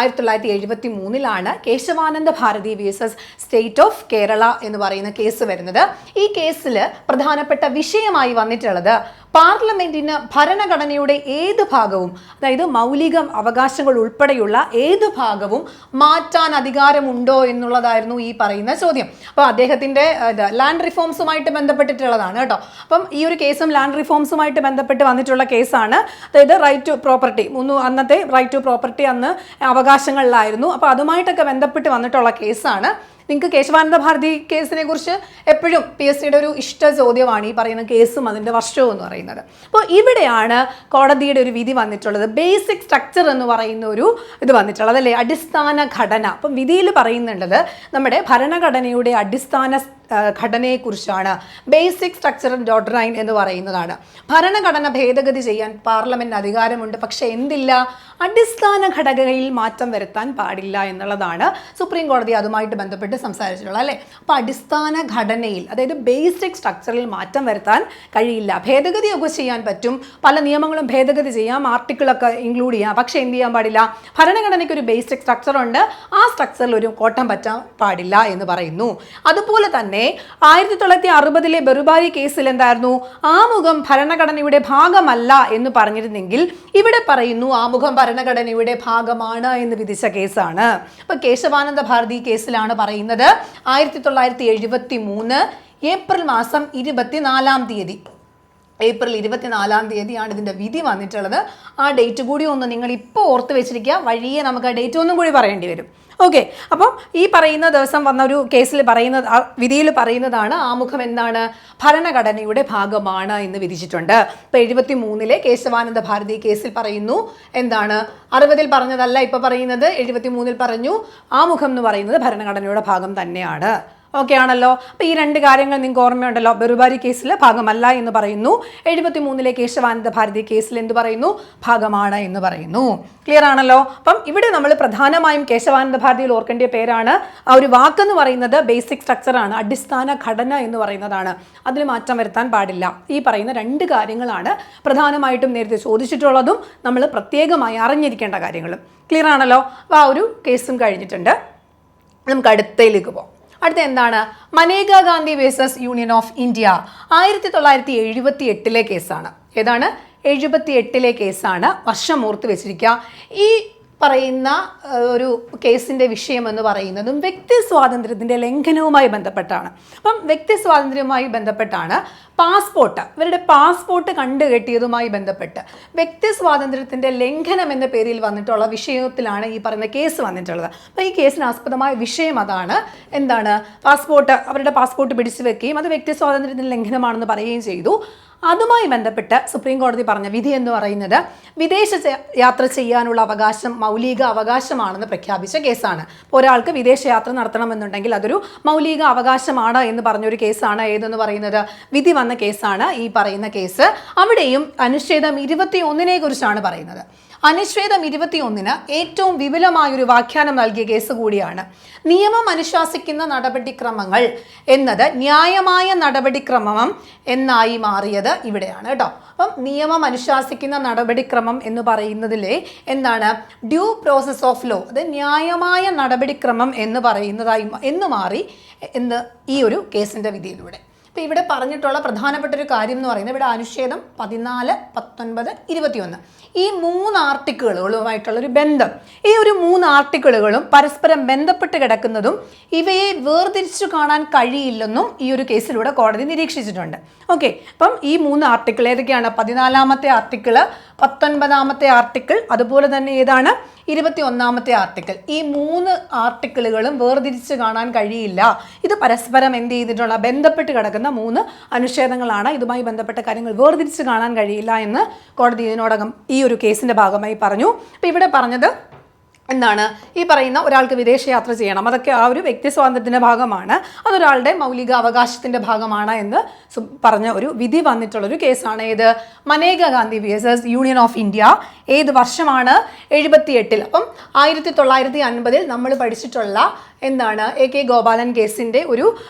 Speaker 1: 1973 Kesavananda Bharati VS state of Kerala എന്ന് പറയുന്ന കേസ് വരുന്നത്. ഈ കേസിൽ പ്രധാനപ്പെട്ട വിഷയമായി വന്നിട്ടുള്ളത് പാർലമെന്റിന് ഭരണഘടനയുടെ ഏത് ഭാഗവും, അതായത് മൗലിക അവകാശങ്ങൾ ഉൾപ്പെടെയുള്ള ഏത് ഭാഗവും മാറ്റാൻ അധികാരമുണ്ടോ എന്നുള്ളതായിരുന്നു ഈ പറയുന്ന ചോദ്യം. അപ്പോൾ അദ്ദേഹത്തിൻ്റെ ലാൻഡ് റിഫോംസുമായിട്ട് ബന്ധപ്പെട്ടിട്ടുള്ളതാണ് കേട്ടോ. അപ്പം ഈ ഒരു കേസും ലാൻഡ് റിഫോംസുമായിട്ട് ബന്ധപ്പെട്ട് വന്നിട്ടുള്ള കേസാണ്. അതായത് റൈറ്റ് ടു പ്രോപ്പർട്ടി, അന്നത്തെ റൈറ്റ് ടു പ്രോപ്പർട്ടി അന്ന് അവകാശങ്ങളിലായിരുന്നു. അപ്പോൾ അതുമായിട്ടൊക്കെ ബന്ധപ്പെട്ട് വന്നിട്ടുള്ള കേസാണ്. നിങ്ങൾക്ക് കേശവാനന്ദ ഭാരതി കേസിനെ കുറിച്ച് എപ്പോഴും PSCയുടെ ഒരു ഇഷ്ട ചോദ്യമാണ് ഈ പറയുന്ന കേസും അതിൻ്റെ വർഷവും എന്ന് പറയുന്നത്. അപ്പോൾ ഇവിടെയാണ് കോടതിയുടെ ഒരു വിധി വന്നിട്ടുള്ളത്. ബേസിക് സ്ട്രക്ചർ എന്ന് പറയുന്ന ഒരു ഇത് വന്നിട്ടുള്ളത് അല്ലേ, അടിസ്ഥാന ഘടന. അപ്പം വിധിയിൽ പറയുന്നുള്ളത് നമ്മുടെ ഭരണഘടനയുടെ അടിസ്ഥാന ഘടനയെക്കുറിച്ചാണ്. ബേസിക് സ്ട്രക്ചർ ആൻഡ് ഡോക്ട്രൈൻ എന്ന് പറയുന്നതാണ്. ഭരണഘടന ഭേദഗതി ചെയ്യാൻ പാർലമെന്റ് അധികാരമുണ്ട്, പക്ഷെ എന്തില്ല, അടിസ്ഥാന ഘടകയിൽ മാറ്റം വരുത്താൻ പാടില്ല എന്നുള്ളതാണ് സുപ്രീം കോടതി അതുമായിട്ട് ബന്ധപ്പെട്ട് സംസാരിച്ചിട്ടുള്ളത് അല്ലേ. അപ്പോൾ അടിസ്ഥാന ഘടനയിൽ, അതായത് ബേസിക് സ്ട്രക്ചറിൽ മാറ്റം വരുത്താൻ കഴിയില്ല. ഭേദഗതിയൊക്കെ ചെയ്യാൻ പറ്റും, പല നിയമങ്ങളും ഭേദഗതി ചെയ്യാം, ആർട്ടിക്കിളൊക്കെ ഇൻക്ലൂഡ് ചെയ്യാം, പക്ഷെ എന്ത് ചെയ്യാൻ പാടില്ല, ഭരണഘടനയ്ക്ക് ഒരു ബേസിക് സ്ട്രക്ചർ ഉണ്ട്, ആ സ്ട്രക്ചറിൽ ഒരു കോട്ടം പറ്റാൻ പാടില്ല എന്ന് പറയുന്നു. അതുപോലെ തന്നെ 1960 ബെറുബാരി കേസിൽ എന്തായിരുന്നു, ആമുഖം ഭരണഘടനയുടെ ഭാഗമല്ല എന്ന് പറഞ്ഞിരുന്നെങ്കിൽ ഇവിടെ പറയുന്നു ആമുഖം ഭരണഘടനയുടെ ഭാഗമാണ് എന്ന് വിധിച്ച കേസാണ്. അപ്പൊ കേശവാനന്ദ ഭാരതി കേസിലാണ് പറയുന്നത് 1973 ഏപ്രിൽ മാസം 24-ാം തീയതി. ഏപ്രിൽ 24-ാം തീയതിയാണ് ഇതിൻ്റെ വിധി വന്നിട്ടുള്ളത്. ആ ഡേറ്റ് കൂടി ഒന്ന് നിങ്ങൾ ഇപ്പോൾ ഓർത്ത് വെച്ചിരിക്കുക, വഴിയെ നമുക്ക് ആ ഡേറ്റ് ഒന്നും കൂടി പറയേണ്ടി വരും. ഓക്കെ, അപ്പം ഈ പറയുന്ന ദിവസം വന്ന ഒരു കേസിൽ പറയുന്നത്, വിധിയിൽ പറയുന്നതാണ് ആമുഖം എന്താണ്, ഭരണഘടനയുടെ ഭാഗമാണ് എന്ന് വിധിച്ചിട്ടുണ്ട്. ഇപ്പോൾ 73-ലെ കേശവാനന്ദ ഭാരതി കേസിൽ പറയുന്നു എന്താണ്, 60-ൽ പറഞ്ഞതല്ല ഇപ്പോൾ പറയുന്നത്, 73-ൽ പറഞ്ഞു ആമുഖം എന്ന് പറയുന്നത് ഭരണഘടനയുടെ ഭാഗം തന്നെയാണ്. ഓക്കെ ആണല്ലോ. അപ്പോൾ ഈ രണ്ട് കാര്യങ്ങൾ നിങ്ങൾക്ക് ഓർമ്മയുണ്ടല്ലോ. ബെറുബാരി കേസിൽ ഭാഗമല്ല എന്ന് പറയുന്നു, 73-ലെ കേശവാനന്ദ ഭാരതി കേസിൽ എന്ത് പറയുന്നു, ഭാഗമാണ് എന്ന് പറയുന്നു. ക്ലിയർ ആണല്ലോ. അപ്പം ഇവിടെ നമ്മൾ പ്രധാനമായും കേശവാനന്ദ ഭാരതിയിൽ ഓർക്കേണ്ട പേരാണ്, ആ ഒരു വാക്കെന്ന് പറയുന്നത് ബേസിക് സ്ട്രക്ചറാണ്, അടിസ്ഥാന ഘടന എന്ന് പറയുന്നതാണ്. അതിൽ മാറ്റം വരുത്താൻ പാടില്ല. ഈ പറയുന്ന രണ്ട് കാര്യങ്ങളാണ് പ്രധാനമായിട്ടും നേരത്തെ ചോദിച്ചിട്ടുള്ളതും നമ്മൾ പ്രത്യേകമായി അറിഞ്ഞിരിക്കേണ്ട കാര്യങ്ങളും. ക്ലിയർ ആണല്ലോ. അപ്പോൾ ആ ഒരു കേസും കഴിഞ്ഞിട്ടുണ്ട്. നമുക്ക് അടുത്തയിലേക്ക് പോകാം. അടുത്ത എന്താണ്, Maneka Gandhi VS union of India 1978-ലെ കേസാണ്. ഏതാണ്, 78-ലെ കേസാണ്. വർഷം ഓർത്ത് വെച്ചിരിക്കുക. ഈ പറയുന്ന ഒരു കേസിൻ്റെ വിഷയം എന്ന് പറയുന്നതും വ്യക്തി സ്വാതന്ത്ര്യത്തിൻ്റെ ലംഘനവുമായി ബന്ധപ്പെട്ടാണ്. അപ്പം വ്യക്തി സ്വാതന്ത്ര്യവുമായി ബന്ധപ്പെട്ടാണ് പാസ്പോർട്ട്, ഇവരുടെ പാസ്പോർട്ട് കണ്ടുകെട്ടിയതുമായി ബന്ധപ്പെട്ട് വ്യക്തി സ്വാതന്ത്ര്യത്തിൻ്റെ ലംഘനം എന്ന പേരിൽ വന്നിട്ടുള്ള വിഷയത്തിലാണ് ഈ പറയുന്ന കേസ് വന്നിട്ടുള്ളത്. അപ്പോൾ ഈ കേസിന് ആസ്പദമായ വിഷയം അതാണ്. എന്താണ്, പാസ്പോർട്ട്, അവരുടെ പാസ്പോർട്ട് പിടിച്ചു വെക്കുകയും അത് വ്യക്തി സ്വാതന്ത്ര്യത്തിൻ്റെ ലംഘനമാണെന്ന് പറയുകയും ചെയ്തു. അതുമായി ബന്ധപ്പെട്ട് സുപ്രീം കോടതി പറഞ്ഞ വിധി എന്ന് പറയുന്നത് വിദേശ യാത്ര ചെയ്യാനുള്ള അവകാശം മൗലിക അവകാശമാണെന്ന് പ്രഖ്യാപിച്ച കേസാണ്. ഒരാൾക്ക് വിദേശ യാത്ര നടത്തണമെന്നുണ്ടെങ്കിൽ അതൊരു മൗലിക അവകാശമാണ് എന്ന് പറഞ്ഞൊരു കേസാണ് ഏതെന്ന് പറയുന്നത്, വിധി വന്ന കേസാണ് ഈ പറയുന്ന കേസ്. അവിടെയും അനുച്ഛേദം 21 കുറിച്ചാണ് പറയുന്നത്. അനുച്ഛേദം 21 ഏറ്റവും വിപുലമായൊരു വ്യാഖ്യാനം നൽകിയ കേസ് കൂടിയാണ്. നിയമം അനുശാസിക്കുന്ന നടപടിക്രമങ്ങൾ എന്നത് ന്യായമായ നടപടിക്രമം എന്നായി മാറിയത് ഇവിടെയാണ് കേട്ടോ. അപ്പം നിയമം അനുശാസിക്കുന്ന നടപടിക്രമം എന്ന് പറയുന്നതിലെ എന്താണ്, ഡ്യൂ പ്രോസസ് ഓഫ് ലോ, അത് ന്യായമായ നടപടിക്രമം എന്ന് പറയുന്നതായി എന്ന് മാറി എന്ന് ഈ ഒരു കേസിൻ്റെ വിധിയിലൂടെ. അപ്പോൾ ഇവിടെ പറഞ്ഞിട്ടുള്ള പ്രധാനപ്പെട്ട ഒരു കാര്യം എന്ന് പറയുന്നത് ഇവിടെ അനുച്ഛേദം 14, 19, 21 ഈ 3 ആർട്ടിക്കിളുകളുമായിട്ടുള്ളൊരു ബന്ധം, ഈ ഒരു 3 ആർട്ടിക്കിളുകളും പരസ്പരം ബന്ധപ്പെട്ട് കിടക്കുന്നതും ഇവയെ വേർതിരിച്ചു കാണാൻ കഴിയില്ലെന്നും ഈ ഒരു കേസിലൂടെ കോടതി നിരീക്ഷിച്ചിട്ടുണ്ട്. ഓക്കെ, അപ്പം ഈ 3 ആർട്ടിക്കിൾ ഏതൊക്കെയാണ്? 14-ാമത്തെ ആർട്ടിക്കിള്, 19-ാമത്തെ ആർട്ടിക്കിൾ, അതുപോലെ തന്നെ ഏതാണ് 21-ാമത്തെ ആർട്ടിക്കിൾ. ഈ 3 ആർട്ടിക്കിളുകളും വേർതിരിച്ച് കാണാൻ കഴിയില്ല. ഇത് പരസ്പരം എന്ത് ചെയ്തിട്ടുള്ള ബന്ധപ്പെട്ട് കിടക്കുന്ന 3 അനുച്ഛേദങ്ങളാണ്. ഇതുമായി ബന്ധപ്പെട്ട കാര്യങ്ങൾ വേർതിരിച്ച് കാണാൻ കഴിയില്ല എന്ന് കോടതി ഇതിനോടകം ഈ ഒരു കേസിൻ്റെ ഭാഗമായി പറഞ്ഞു. അപ്പോൾ ഇവിടെ പറഞ്ഞത് എന്താണ്, ഈ പറയുന്ന ഒരാൾക്ക് വിദേശയാത്ര ചെയ്യണം, അതൊക്കെ ആ ഒരു വ്യക്തി സ്വാതന്ത്ര്യത്തിൻ്റെ ഭാഗമാണ്, അതൊരാളുടെ മൗലിക അവകാശത്തിൻ്റെ ഭാഗമാണ് എന്ന് പറഞ്ഞ ഒരു വിധി വന്നിട്ടുള്ളൊരു കേസാണ്. ഏത്? Maneka Gandhi versus union of India. ഏത് വർഷമാണ്? 78. അപ്പം 1950 നമ്മൾ പഠിച്ചിട്ടുള്ള എന്താണ് AK ഗോപാലൻ കേസിൻ്റെ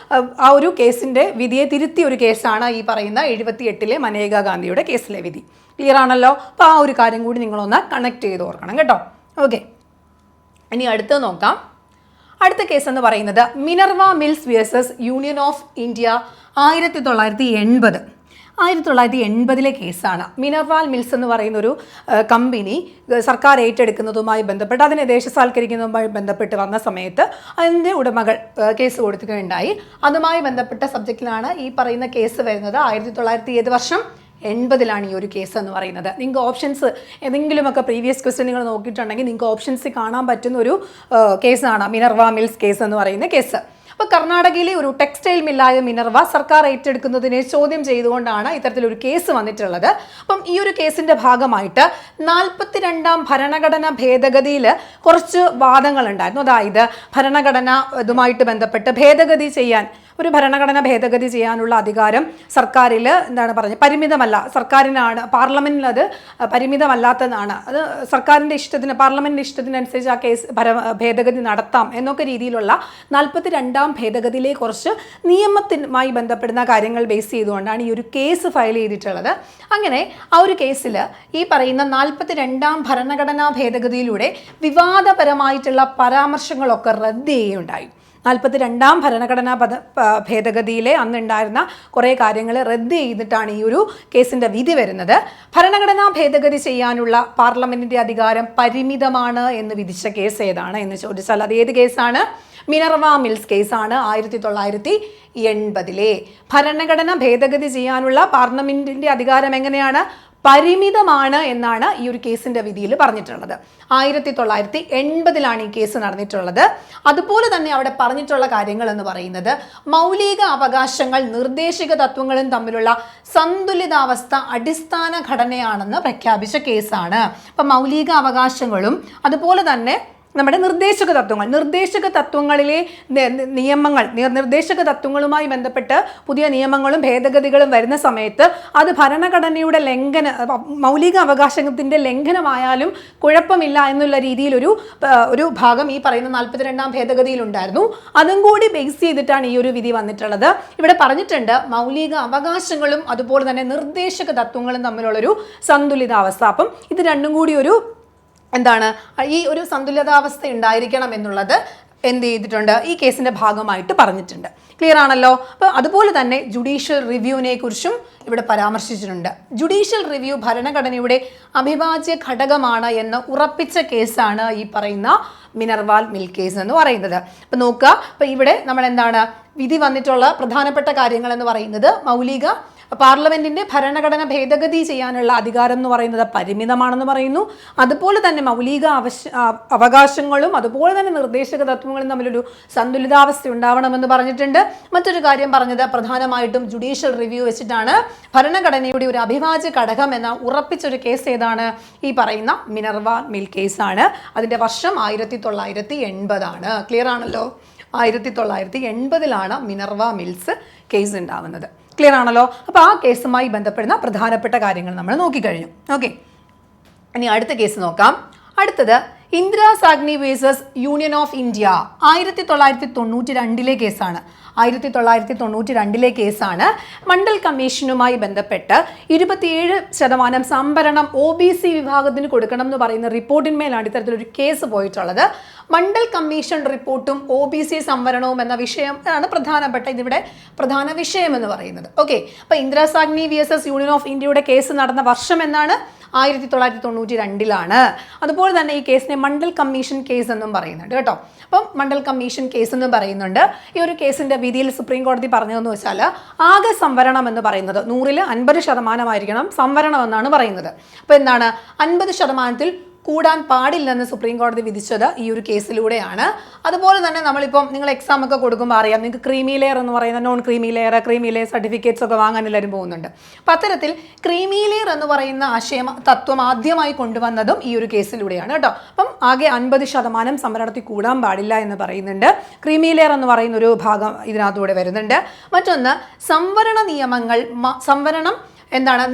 Speaker 1: ആ ഒരു കേസിൻ്റെ വിധിയെ തിരുത്തിയ ഒരു കേസാണ് ഈ പറയുന്ന 78 മനേക ഗാന്ധിയുടെ കേസിലെ വിധി. ക്ലിയർ ആണല്ലോ? അപ്പോൾ ആ ഒരു കാര്യം കൂടി നിങ്ങളൊന്ന് കണക്ട് ചെയ്ത് ഓർക്കണം കേട്ടോ. ഓക്കെ, ഇനി അടുത്ത് നോക്കാം. അടുത്ത കേസ് എന്ന് പറയുന്നത് Minerva Mills versus union of India 1980. 1980 കേസാണ്. മിനർവാൽ മിൽസ് എന്ന് പറയുന്ന ഒരു കമ്പനി സർക്കാർ ഏറ്റെടുക്കുന്നതുമായി ബന്ധപ്പെട്ട് അതിനെ ദേശസാൽക്കരിക്കുന്നതുമായി ബന്ധപ്പെട്ട് വന്ന സമയത്ത് അതിൻ്റെ ഉടമകൾ കേസ് കൊടുക്കുകയുണ്ടായി. അതുമായി ബന്ധപ്പെട്ട സബ്ജക്റ്റിലാണ് ഈ പറയുന്ന കേസ് വരുന്നത്. 1900 വർഷം 80 ഈ ഒരു കേസ് എന്ന് പറയുന്നത്. നിങ്ങൾക്ക് ഓപ്ഷൻസ് ഏതെങ്കിലുമൊക്കെ പ്രീവിയസ് ക്വസ്റ്റ്യൻ നിങ്ങൾ നോക്കിയിട്ടുണ്ടെങ്കിൽ നിങ്ങൾക്ക് ഓപ്ഷൻസ് കാണാൻ പറ്റുന്ന ഒരു കേസാണ് മിനർവ മിൽസ് കേസ് എന്ന് പറയുന്ന കേസ്. അപ്പോൾ കർണാടകയിലെ ഒരു ടെക്സ്റ്റൈൽ മില്ലായ മിനർവ സർക്കാർ ഏറ്റെടുക്കുന്നതിനെ ചോദ്യം ചെയ്തുകൊണ്ടാണ് ഇത്തരത്തിലൊരു കേസ് വന്നിട്ടുള്ളത്. അപ്പം ഈ ഒരു കേസിൻ്റെ ഭാഗമായിട്ട് 42-ാം ഭരണഘടനാ ഭേദഗതിയിൽ കുറച്ച് വാദങ്ങളുണ്ടായിരുന്നു. അതായത് ഭരണഘടന ഇതുമായിട്ട് ബന്ധപ്പെട്ട് ഭേദഗതി ചെയ്യാൻ, ഒരു ഭരണഘടന ഭേദഗതി ചെയ്യാനുള്ള അധികാരം സർക്കാരിൽ എന്താണ് പറഞ്ഞത്, പരിമിതമല്ല, സർക്കാരിനാണ്, പാർലമെൻറ്റിൽ അത് പരിമിതമല്ലാത്തതാണ്, അത് സർക്കാരിൻ്റെ ഇഷ്ടത്തിന്, പാർലമെൻറ്റിൻ്റെ ഇഷ്ടത്തിനനുസരിച്ച് ആ കേസ് ഭേദഗതി നടത്താം എന്നൊക്കെ രീതിയിലുള്ള 42-ാം ഭേദഗതിയിലെ കുറച്ച് നിയമത്തിനുമായി ബന്ധപ്പെടുന്ന കാര്യങ്ങൾ ബേസ് ചെയ്തുകൊണ്ടാണ് ഈ ഒരു കേസ് ഫയൽ ചെയ്തിട്ടുള്ളത്. അങ്ങനെ ആ ഒരു കേസിൽ ഈ പറയുന്ന 42-ാം ഭരണഘടനാ ഭേദഗതിയിലൂടെ വിവാദപരമായിട്ടുള്ള പരാമർശങ്ങളൊക്കെ റദ്ദ് ചെയ്യുകയുണ്ടായി. 42-ാം ഭരണഘടനാ ഭേദഗതിയിലെ അന്നുണ്ടായിരുന്ന കുറേ കാര്യങ്ങൾ റദ്ദ് ചെയ്തിട്ടാണ് ഈ ഒരു കേസിൻ്റെ വിധി വരുന്നത്. ഭരണഘടനാ ഭേദഗതി ചെയ്യാനുള്ള പാർലമെൻറ്റിൻ്റെ അധികാരം പരിമിതമാണ് എന്ന് വിധിച്ച കേസ് ഏതാണ് എന്ന് ചോദിച്ചാൽ അത് ഏത് കേസാണ്? മിനർവ മിൽസ് കേസാണ്. 1980 ഭരണഘടന ഭേദഗതി ചെയ്യാനുള്ള പാർലമെൻറ്റിൻ്റെ അധികാരം എങ്ങനെയാണ്? പരിമിതമാണ് എന്നാണ് ഈ ഒരു കേസിൻ്റെ വിധിയിൽ പറഞ്ഞിട്ടുള്ളത്. 1980 ഈ കേസ് നടന്നിട്ടുള്ളത്. അതുപോലെ തന്നെ അവിടെ പറഞ്ഞിട്ടുള്ള കാര്യങ്ങൾ എന്ന് പറയുന്നത് മൗലിക അവകാശങ്ങൾ നിർദ്ദേശക തത്വങ്ങളും തമ്മിലുള്ള സന്തുലിതാവസ്ഥ അടിസ്ഥാന ഘടനയാണെന്ന് പ്രഖ്യാപിച്ച കേസാണ്. അപ്പം മൗലിക അവകാശങ്ങളും അതുപോലെ തന്നെ നമ്മുടെ നിർദ്ദേശക തത്വങ്ങളിലെ നിയമങ്ങൾ, നിർദ്ദേശക തത്വങ്ങളുമായി ബന്ധപ്പെട്ട് പുതിയ നിയമങ്ങളും ഭേദഗതികളും വരുന്ന സമയത്ത് അത് ഭരണഘടനയുടെ മൗലിക അവകാശത്തിൻ്റെ ലംഘനമായാലും കുഴപ്പമില്ല എന്നുള്ള രീതിയിൽ ഒരു ഭാഗം ഈ പറയുന്ന 42-ാം ഭേദഗതിയിലുണ്ടായിരുന്നു. അതും കൂടി ബേസ് ചെയ്തിട്ടാണ് ഈ ഒരു വിധി വന്നിട്ടുള്ളത്. ഇവിടെ പറഞ്ഞിട്ടുണ്ട് മൗലിക അവകാശങ്ങളും അതുപോലെ തന്നെ നിർദ്ദേശക തത്വങ്ങളും തമ്മിലുള്ളൊരു സന്തുലിതാവസ്ഥ. അപ്പം ഇത് രണ്ടും കൂടി എന്താണ്, ഈ ഒരു സന്തുലിതാവസ്ഥ ഉണ്ടായിരിക്കണം എന്നുള്ളത് എന്ത് ചെയ്തിട്ടുണ്ട്, ഈ കേസിൻ്റെ ഭാഗമായിട്ട് പറഞ്ഞിട്ടുണ്ട്. ക്ലിയർ ആണല്ലോ? അപ്പോൾ അതുപോലെ തന്നെ ജുഡീഷ്യൽ റിവ്യൂവിനെ കുറിച്ചും ഇവിടെ പരാമർശിച്ചിട്ടുണ്ട്. ജുഡീഷ്യൽ റിവ്യൂ ഭരണഘടനയുടെ അവിഭാജ്യ ഘടകമാണ് എന്ന് ഉറപ്പിച്ച കേസാണ് ഈ പറയുന്ന മിനർവാൽ മിൽ കേസ് എന്ന് പറയുന്നത്. അപ്പം നോക്കുക, അപ്പം ഇവിടെ നമ്മൾ എന്താണ് വിധി വന്നിട്ടുള്ള പ്രധാനപ്പെട്ട കാര്യങ്ങൾ എന്ന് പറയുന്നത് മൗലിക പാർലമെന്റിന്റെ ഭരണഘടന ഭേദഗതി ചെയ്യാനുള്ള അധികാരം എന്ന് പറയുന്നത് പരിമിതമാണെന്ന് പറയുന്നു. അതുപോലെ തന്നെ മൗലിക അവകാശങ്ങളും അതുപോലെ തന്നെ നിർദ്ദേശക തത്വങ്ങളും തമ്മിലൊരു സന്തുലിതാവസ്ഥ ഉണ്ടാവണമെന്ന് പറഞ്ഞിട്ടുണ്ട്. മറ്റൊരു കാര്യം പറഞ്ഞത് പ്രധാനമായിട്ടും ജുഡീഷ്യൽ റിവ്യൂ വെച്ചിട്ടാണ് ഭരണഘടനയുടെ ഒരു അവിഭാജ്യ ഘടകം എന്ന ഉറപ്പിച്ചൊരു കേസ് ഏതാണ്? ഈ പറയുന്ന മിനർവ മിൽ കേസാണ്. അതിന്റെ വർഷം 1980 ആണ്. ക്ലിയർ ആണല്ലോ? 1980 മിനർവ മിൽസ് കേസ് ഉണ്ടാവുന്നത്. ക്ലിയർ ആണല്ലോ? അപ്പോൾ ആ കേസുമായി ബന്ധപ്പെടുന്ന പ്രധാനപ്പെട്ട കാര്യങ്ങൾ നമ്മൾ നോക്കിക്കഴിഞ്ഞു. ഓക്കെ, ഇനി അടുത്ത കേസ് നോക്കാം. അടുത്തത് Indira Sawhney versus union of India 1992 കേസാണ്. 1992 കേസാണ്. മണ്ഡൽ കമ്മീഷനുമായി ബന്ധപ്പെട്ട് 27% സംവരണം OBC വിഭാഗത്തിന് കൊടുക്കണം എന്ന് പറയുന്ന റിപ്പോർട്ടിന്മേലാണ് ഇത്തരത്തിലൊരു കേസ് പോയിട്ടുള്ളത്. മണ്ഡൽ കമ്മീഷൻ റിപ്പോർട്ടും OBC സംവരണവും എന്ന വിഷയം ആണ് പ്രധാനപ്പെട്ട ഇതിവിടെ പ്രധാന വിഷയം എന്ന് പറയുന്നത്. ഓക്കെ, അപ്പോൾ Indira Sawhney versus union of ഇന്ത്യയുടെ കേസ് നടന്ന വർഷം എന്നാണ്? 1992. അതുപോലെ തന്നെ ഈ കേസിനെ മണ്ഡൽ കമ്മീഷൻ കേസ് എന്നും പറയുന്നുണ്ട് കേട്ടോ. അപ്പം മണ്ഡൽ കമ്മീഷൻ കേസ് എന്ന് പറയുന്നുണ്ട്. ഈ ഒരു കേസിന്റെ വിധിയിൽ സുപ്രീം കോടതി പറഞ്ഞതെന്ന് വെച്ചാൽ ആകെ സംവരണം എന്ന് പറയുന്നത് 100-ൽ 50% സംവരണം എന്നാണ് പറയുന്നത്. അപ്പോൾ എന്താണ് 50% കൂടാൻ പാടില്ലെന്ന് സുപ്രീം കോടതി വിധിച്ചത് ഈ ഒരു കേസിലൂടെയാണ്. അതുപോലെ തന്നെ നമ്മളിപ്പം നിങ്ങൾ എക്സാം ഒക്കെ കൊടുക്കുമ്പോൾ അറിയാം, നിങ്ങൾക്ക് ക്രീമി ലെയർ എന്ന് പറയുന്ന നോൺ ക്രീമി ലെയർ സർട്ടിഫിക്കറ്റ്സ് ഒക്കെ വാങ്ങാൻ എല്ലാവരും പോകുന്നുണ്ട്. അപ്പം അത്തരത്തിൽ ക്രീമി ലെയർ എന്ന് പറയുന്ന തത്വം ആദ്യമായി കൊണ്ടുവന്നതും ഈ ഒരു കേസിലൂടെയാണ് കേട്ടോ. അപ്പം ആകെ 50% സംവരണത്തിൽ കൂടാൻ പാടില്ല എന്ന് പറയുന്നുണ്ട്. ക്രീമി ലെയർ എന്ന് പറയുന്ന ഒരു ഭാഗം ഇതിനകത്തൂടെ വരുന്നുണ്ട്. മറ്റൊന്ന് സംവരണ സംവരണം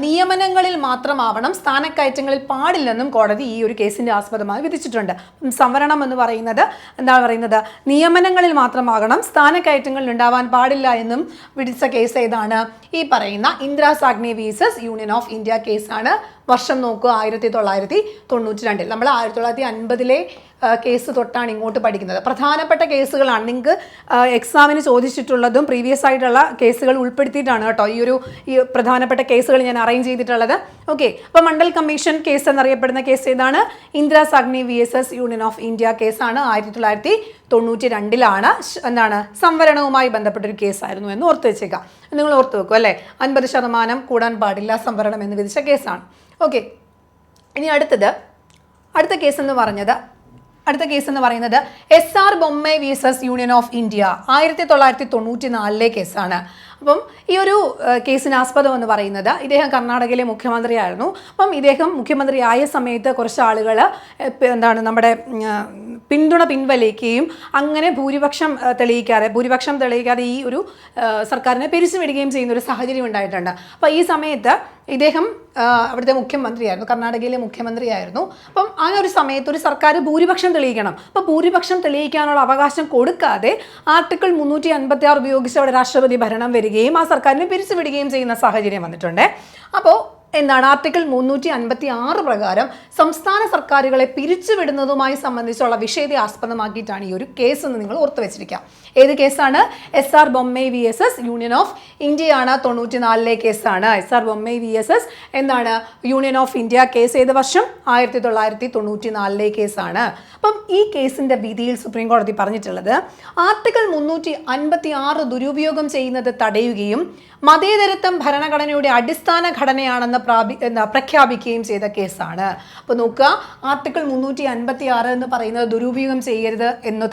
Speaker 1: നിയമനങ്ങളിൽ മാത്രമാവണം, സ്ഥാനക്കയറ്റങ്ങളിൽ പാടില്ലെന്നും കോടതി ഈ ഒരു കേസിന്റെ ആസ്പദമായി വിധിച്ചിട്ടുണ്ട്. സംവരണം എന്ന് പറയുന്നത് നിയമനങ്ങളിൽ മാത്രമാകണം, സ്ഥാനക്കയറ്റങ്ങളിൽ ഉണ്ടാവാൻ പാടില്ല എന്നും വിധിച്ച കേസ് ഏതാണ്? ഈ പറയുന്ന Indira Sawhney versus union of India കേസാണ്. വർഷം നോക്കുക 1992. നമ്മൾ 1950 കേസ് തൊട്ടാണ് ഇങ്ങോട്ട് പഠിക്കുന്നത്. പ്രധാനപ്പെട്ട കേസുകളാണ്, നിങ്ങൾക്ക് എക്സാമിന് ചോദിച്ചിട്ടുള്ളതും പ്രീവിയസ് ആയിട്ടുള്ള കേസുകൾ ഉൾപ്പെടുത്തിയിട്ടാണ് കേട്ടോ ഈ പ്രധാനപ്പെട്ട കേസുകൾ ഞാൻ അറേഞ്ച് ചെയ്തിട്ടുള്ളത്. ഓക്കെ, അപ്പോൾ മണ്ഡൽ കമ്മീഷൻ കേസ് എന്നറിയപ്പെടുന്ന കേസ് ഏതാണ്? Indira Sawhney versus union of India കേസാണ്. 1992 സംവരണവുമായി ബന്ധപ്പെട്ടൊരു കേസായിരുന്നു എന്ന് ഓർത്ത് വെച്ചേക്കാം. നിങ്ങൾ ഓർത്ത് വെക്കും അല്ലേ? 50% കൂടാൻ പാടില്ല സംവരണം എന്ന് വിധിച്ച കേസാണ്. ഓക്കെ, ഇനി അടുത്ത കേസ് എന്ന് പറയുന്നത് SR Bommai versus union of India 1994 കേസാണ്. അപ്പം ഈ ഒരു കേസിന് ആസ്പദം എന്ന് പറയുന്നത് ഇദ്ദേഹം കർണാടകയിലെ മുഖ്യമന്ത്രിയായിരുന്നു. അപ്പം ഇദ്ദേഹം മുഖ്യമന്ത്രിയായ സമയത്ത് കുറച്ച് ആളുകൾ നമ്മുടെ പിന്തുണ പിൻവലിക്കുകയും അങ്ങനെ ഭൂരിപക്ഷം തെളിയിക്കാതെ ഈ ഒരു സർക്കാരിനെ പിരിച്ചുവിടുകയും ചെയ്യുന്ന ഒരു സാഹചര്യം ഉണ്ടായിട്ടുണ്ട്. അപ്പോൾ ഈ സമയത്ത് ഇദ്ദേഹം അവിടുത്തെ മുഖ്യമന്ത്രിയായിരുന്നു, കർണാടകയിലെ മുഖ്യമന്ത്രിയായിരുന്നു. അപ്പം ആ ഒരു സമയത്ത് ഒരു സർക്കാർ ഭൂരിപക്ഷം തെളിയിക്കണം. അപ്പോൾ ഭൂരിപക്ഷം തെളിയിക്കാനുള്ള അവകാശം കൊടുക്കാതെ ആർട്ടിക്കിൾ 356 ഉപയോഗിച്ച് അവിടെ രാഷ്ട്രപതി ഭരണം വരികയും ആ സർക്കാരിനെ പിരിച്ചുവിടുകയും ചെയ്യുന്ന സാഹചര്യം വന്നിട്ടുണ്ട്. അപ്പോൾ ആർട്ടിക്കിൾ 356 പ്രകാരം സംസ്ഥാന സർക്കാരുകളെ പിരിച്ചുവിടുന്നതുമായി സംബന്ധിച്ചുള്ള വിഷയത്തെ ആസ്പദമാക്കിയിട്ടാണ് ഈ ഒരു കേസ് എന്ന് നിങ്ങൾ ഓർത്തു വെച്ചിരിക്കുക. ഏത് കേസാണ്? SR Bommai versus union of ഇന്ത്യയാണ്. 94 കേസാണ്. SR Bommai versus union of India case ഏത് വർഷം? 1994 കേസാണ്. അപ്പം ഈ കേസിന്റെ വിധിയിൽ സുപ്രീം കോടതി പറഞ്ഞിട്ടുള്ളത് ആർട്ടിക്കിൾ 356 ദുരുപയോഗം ചെയ്യുന്നത് തടയുകയും മതേതരത്വം ഭരണഘടനയുടെ അടിസ്ഥാന ഘടനയാണെന്ന് പ്രഖ്യാപിക്കുകയും ചെയ്ത കേസാണ്. അപ്പോൾ നോക്കുക, ആർട്ടിക്കിൾ 356 എന്ന് പറയുന്നത് ദുരുപയോഗം ചെയ്യരുത് എന്ന്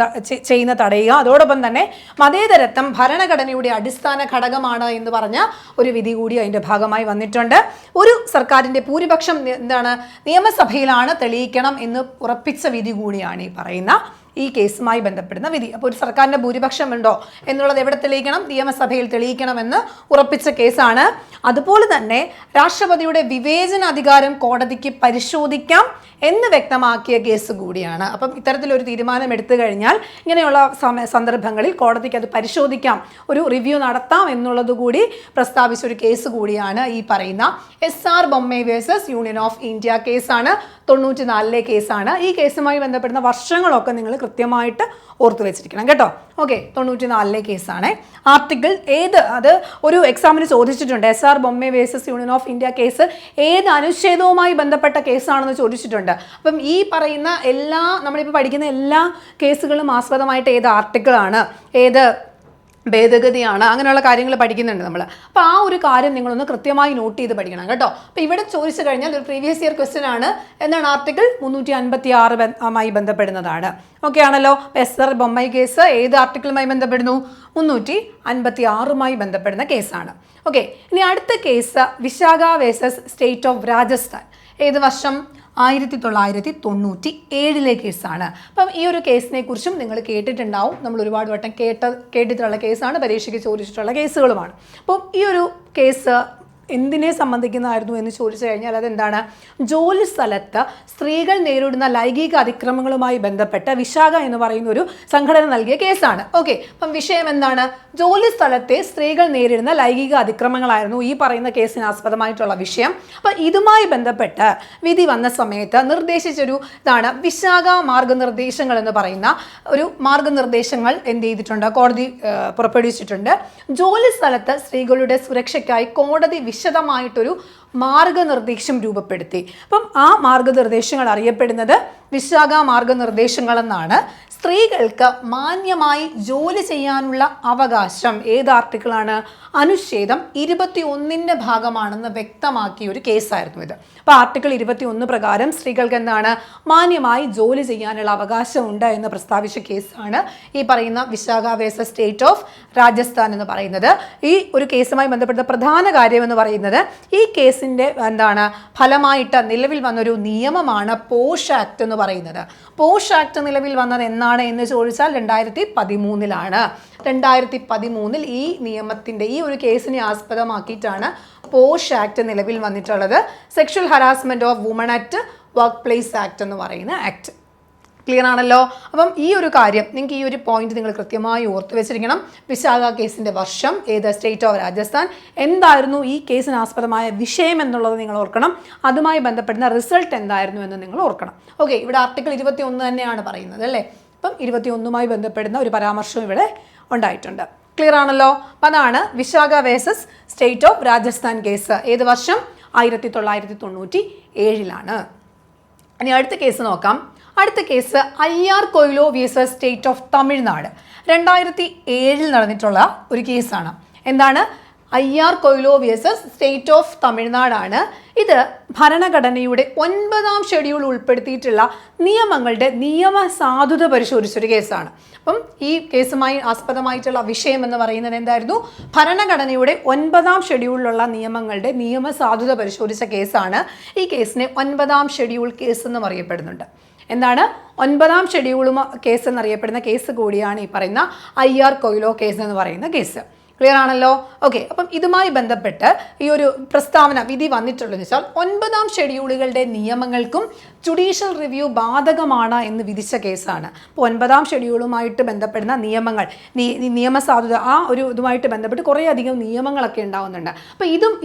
Speaker 1: തടയുക, അതോടൊപ്പം തന്നെ മതേതരത്വം ഭരണഘടനയുടെ അടിസ്ഥാന ഘടകമാണ് എന്ന് പറഞ്ഞ ഒരു വിധി കൂടി അതിൻ്റെ ഭാഗമായി വന്നിട്ടുണ്ട്. ഒരു സർക്കാരിൻ്റെ ഭൂരിപക്ഷം നിയമസഭയിലാണ് തെളിയിക്കണം എന്ന് ഉറപ്പിച്ച വിധി കൂടിയാണ് ഈ പറയുന്ന ഈ കേസുമായി ബന്ധപ്പെടുന്ന വിധി. അപ്പോൾ ഒരു സർക്കാരിൻ്റെ ഭൂരിപക്ഷം ഉണ്ടോ എന്നുള്ളത് എവിടെ തെളിയിക്കണം? നിയമസഭയിൽ തെളിയിക്കണമെന്ന് ഉറപ്പിച്ച കേസാണ്. അതുപോലെ തന്നെ രാഷ്ട്രപതിയുടെ വിവേചനാധികാരം കോടതിക്ക് പരിശോധിക്കാം എന്ന് വ്യക്തമാക്കിയ കേസ് കൂടിയാണ്. അപ്പം ഇത്തരത്തിലൊരു തീരുമാനം എടുത്തു കഴിഞ്ഞാൽ ഇങ്ങനെയുള്ള സന്ദർഭങ്ങളിൽ കോടതിക്ക് അത് പരിശോധിക്കാം, ഒരു റിവ്യൂ നടത്താം എന്നുള്ളത് കൂടി പ്രസ്താവിച്ച ഒരു കേസ് കൂടിയാണ് ഈ പറയുന്ന SR Bommai versus union of India കേസാണ്. 94 കേസാണ്. ഈ കേസുമായി ബന്ധപ്പെടുന്ന വർഷങ്ങളൊക്കെ നിങ്ങൾ കൃത്യമായിട്ട് ഓർത്തു വെച്ചിരിക്കണം കേട്ടോ. ഓക്കെ, 94 കേസാണ്. ആർട്ടിക്കിൾ അത് ഒരു എക്സാമിന് ചോദിച്ചിട്ടുണ്ട്. SR Bommai versus union of India case ഏത് അനുച്ഛേദവുമായി ബന്ധപ്പെട്ട കേസാണെന്ന് ചോദിച്ചിട്ടുണ്ട്. അപ്പം ഈ പറയുന്ന നമ്മളിപ്പോൾ പഠിക്കുന്ന എല്ലാ കേസുകളും ആസ്പദമായിട്ട് ഏത് ആർട്ടിക്കിളാണ്, ഏത് ഭേദഗതിയാണ്, അങ്ങനെയുള്ള കാര്യങ്ങൾ പഠിക്കുന്നുണ്ട് നമ്മൾ. അപ്പോൾ ആ ഒരു കാര്യം നിങ്ങളൊന്ന് കൃത്യമായി നോട്ട് ചെയ്ത് പഠിക്കണം കേട്ടോ. അപ്പോൾ ഇവിടെ ചോദിച്ചു കഴിഞ്ഞാൽ ഒരു പ്രീവിയസ് ഇയർ ക്വസ്റ്റ്യൻ ആണ്. എന്താണ് ആർട്ടിക്കിൾ 356 ബന്ധപ്പെടുന്നതാണ്. ഓക്കെ ആണല്ലോ. എസ്തർ ബൊമ്മൈ കേസ് ഏത് ആർട്ടിക്കിളുമായി ബന്ധപ്പെടുന്നു? 356 ബന്ധപ്പെടുന്ന കേസാണ്. ഓക്കെ, ഇനി അടുത്ത case Vishakha versus state of Rajasthan. ഏത് വർഷം? 1997 കേസാണ്. അപ്പം ഈ ഒരു കേസിനെ കുറിച്ചും നിങ്ങൾ കേട്ടിട്ടുണ്ടാവും. നമ്മൾ ഒരുപാട് വട്ടം കേട്ടിട്ടുള്ള കേസാണ്, പരീക്ഷയ്ക്ക് ചോദിച്ചിട്ടുള്ള കേസുകളുമാണ്. അപ്പം ഈ ഒരു കേസ് എന്തിനെ സംബന്ധിക്കുന്നതായിരുന്നു എന്ന് ചോദിച്ചു കഴിഞ്ഞാൽ അതെന്താണ്? ജോലി സ്ഥലത്ത് സ്ത്രീകൾ നേരിടുന്ന ലൈംഗിക അതിക്രമങ്ങളുമായി ബന്ധപ്പെട്ട് വിശാഖ എന്ന് പറയുന്ന ഒരു സംഘടന നൽകിയ കേസാണ്. ഓക്കെ, അപ്പം വിഷയം എന്താണ്? ജോലി സ്ഥലത്തെ സ്ത്രീകൾ നേരിടുന്ന ലൈംഗിക അതിക്രമങ്ങളായിരുന്നു ഈ പറയുന്ന കേസിന് ആസ്പദമായിട്ടുള്ള വിഷയം. അപ്പം ഇതുമായി ബന്ധപ്പെട്ട് വിധി വന്ന സമയത്ത് നിർദ്ദേശിച്ചൊരു ഇതാണ് വിശാഖ മാർഗനിർദ്ദേശങ്ങൾ എന്ന് പറയുന്ന ഒരു മാർഗനിർദ്ദേശങ്ങൾ എന്ത് ചെയ്തിട്ടുണ്ട്? കോടതി പുറപ്പെടുവിച്ചിട്ടുണ്ട്. ജോലി സ്ഥലത്ത് സ്ത്രീകളുടെ സുരക്ഷയ്ക്കായി കോടതി വിശദമായിട്ടൊരു മാർഗനിർദ്ദേശം രൂപപ്പെടുത്തി. അപ്പം ആ മാർഗനിർദ്ദേശങ്ങൾ അറിയപ്പെടുന്നത് വിശാഖ മാർഗനിർദ്ദേശങ്ങൾ എന്നാണ്. സ്ത്രീകൾക്ക് മാന്യമായി ജോലി ചെയ്യാനുള്ള അവകാശം ഏത് ആർട്ടിക്കിളാണ്? അനുച്ഛേദം 21 ഭാഗമാണെന്ന് വ്യക്തമാക്കിയ ഒരു കേസായിരുന്നു ഇത്. അപ്പോൾ ആർട്ടിക്കിൾ 21 പ്രകാരം സ്ത്രീകൾക്ക് എന്താണ്? മാന്യമായി ജോലി ചെയ്യാനുള്ള അവകാശമുണ്ട് എന്ന് പ്രസ്താവിച്ച കേസാണ് ഈ പറയുന്ന Vishakha versus state of Rajasthan എന്ന് പറയുന്നത്. ഈ ഒരു കേസുമായി ബന്ധപ്പെട്ട പ്രധാന കാര്യം എന്ന് പറയുന്നത് ഈ കേസിൻ്റെ എന്താണ് ഫലമായിട്ട് നിലവിൽ വന്നൊരു നിയമമാണ് പോഷ് ആക്ട് എന്ന് പറയുന്നത്. പോഷ് ആക്ട് നിലവിൽ വന്നത് എന്നാണ് എന്ന് ചോദിച്ചാൽ 2013 2013 ഈ നിയമത്തിൻ്റെ ഈ ഒരു കേസിനെ ആസ്പദമാക്കിയിട്ടാണ് പോഷ് ആക്ട് നിലവിൽ വന്നിട്ടുള്ളത്. Sexual harassment of woman act, work place act എന്ന് പറയുന്ന ആക്ട്. ക്ലിയർ ആണല്ലോ. അപ്പം ഈ ഒരു കാര്യം നിങ്ങൾക്ക് ഈ ഒരു പോയിന്റ് നിങ്ങൾ കൃത്യമായി ഓർത്ത് വെച്ചിരിക്കണം. വിശാഖ കേസിൻ്റെ വർഷം ഏത്? State of Rajasthan. എന്തായിരുന്നു ഈ കേസിന് ആസ്പദമായ വിഷയം എന്നുള്ളത് നിങ്ങൾ ഓർക്കണം. അതുമായി ബന്ധപ്പെടുന്ന റിസൾട്ട് എന്തായിരുന്നു എന്ന് നിങ്ങൾ ഓർക്കണം. ഓക്കെ, ഇവിടെ ആർട്ടിക്കിൾ 21 തന്നെയാണ് പറയുന്നത് അല്ലേ. അപ്പം 21 ബന്ധപ്പെടുന്ന ഒരു പരാമർശം ഇവിടെ ഉണ്ടായിട്ടുണ്ട്. ക്ലിയർ ആണല്ലോ. അപ്പം അതാണ് Vishaka versus state of Rajasthan case. ഏത് വർഷം? 1997. ഇനി അടുത്ത കേസ് നോക്കാം. അടുത്ത case IR Coelho versus state of Tamil Nadu. 2007 നടന്നിട്ടുള്ള ഒരു കേസാണ്. എന്താണ്? IR Coelho versus state of തമിഴ്നാടാണ്. ഇത് ഭരണഘടനയുടെ 9ാം ഷെഡ്യൂൾ ഉൾപ്പെടുത്തിയിട്ടുള്ള നിയമങ്ങളുടെ നിയമസാധുത പരിശോധിച്ചൊരു കേസാണ്. അപ്പം ഈ കേസുമായി ആസ്പദമായിട്ടുള്ള വിഷയം എന്ന് പറയുന്നത് എന്തായിരുന്നു? ഭരണഘടനയുടെ 9ാം ഷെഡ്യൂളിലുള്ള നിയമങ്ങളുടെ നിയമസാധുത പരിശോധിച്ച കേസാണ്. ഈ കേസിനെ 9ാം ഷെഡ്യൂൾ കേസ് എന്നും അറിയപ്പെടുന്നുണ്ട്. എന്താണ്? 9ാം ഷെഡ്യൂളും കേസ് എന്നറിയപ്പെടുന്ന കേസ് കൂടിയാണ് ഈ പറയുന്ന IR കൊയ്ലോ കേസ് എന്ന് പറയുന്ന കേസ്. ക്ലിയർ ആണല്ലോ. ഓക്കെ, അപ്പം ഇതുമായി ബന്ധപ്പെട്ട് ഈ ഒരു പ്രസ്താവന വിധി വന്നിട്ടുള്ളതെന്ന് വെച്ചാൽ 9ാം ഷെഡ്യൂളുകളുടെ നിയമങ്ങൾക്കും ജുഡീഷ്യൽ റിവ്യൂ ബാധകമാണ് എന്ന് വിധിച്ച കേസാണ്. അപ്പോൾ 9ാം ഷെഡ്യൂളുമായിട്ട് ബന്ധപ്പെടുന്ന നിയമങ്ങൾ നിയമസാധുത ആ ഒരു ഇതുമായിട്ട് ബന്ധപ്പെട്ട് കുറേയധികം നിയമങ്ങളൊക്കെ ഉണ്ടാവുന്നുണ്ട്. അപ്പോൾ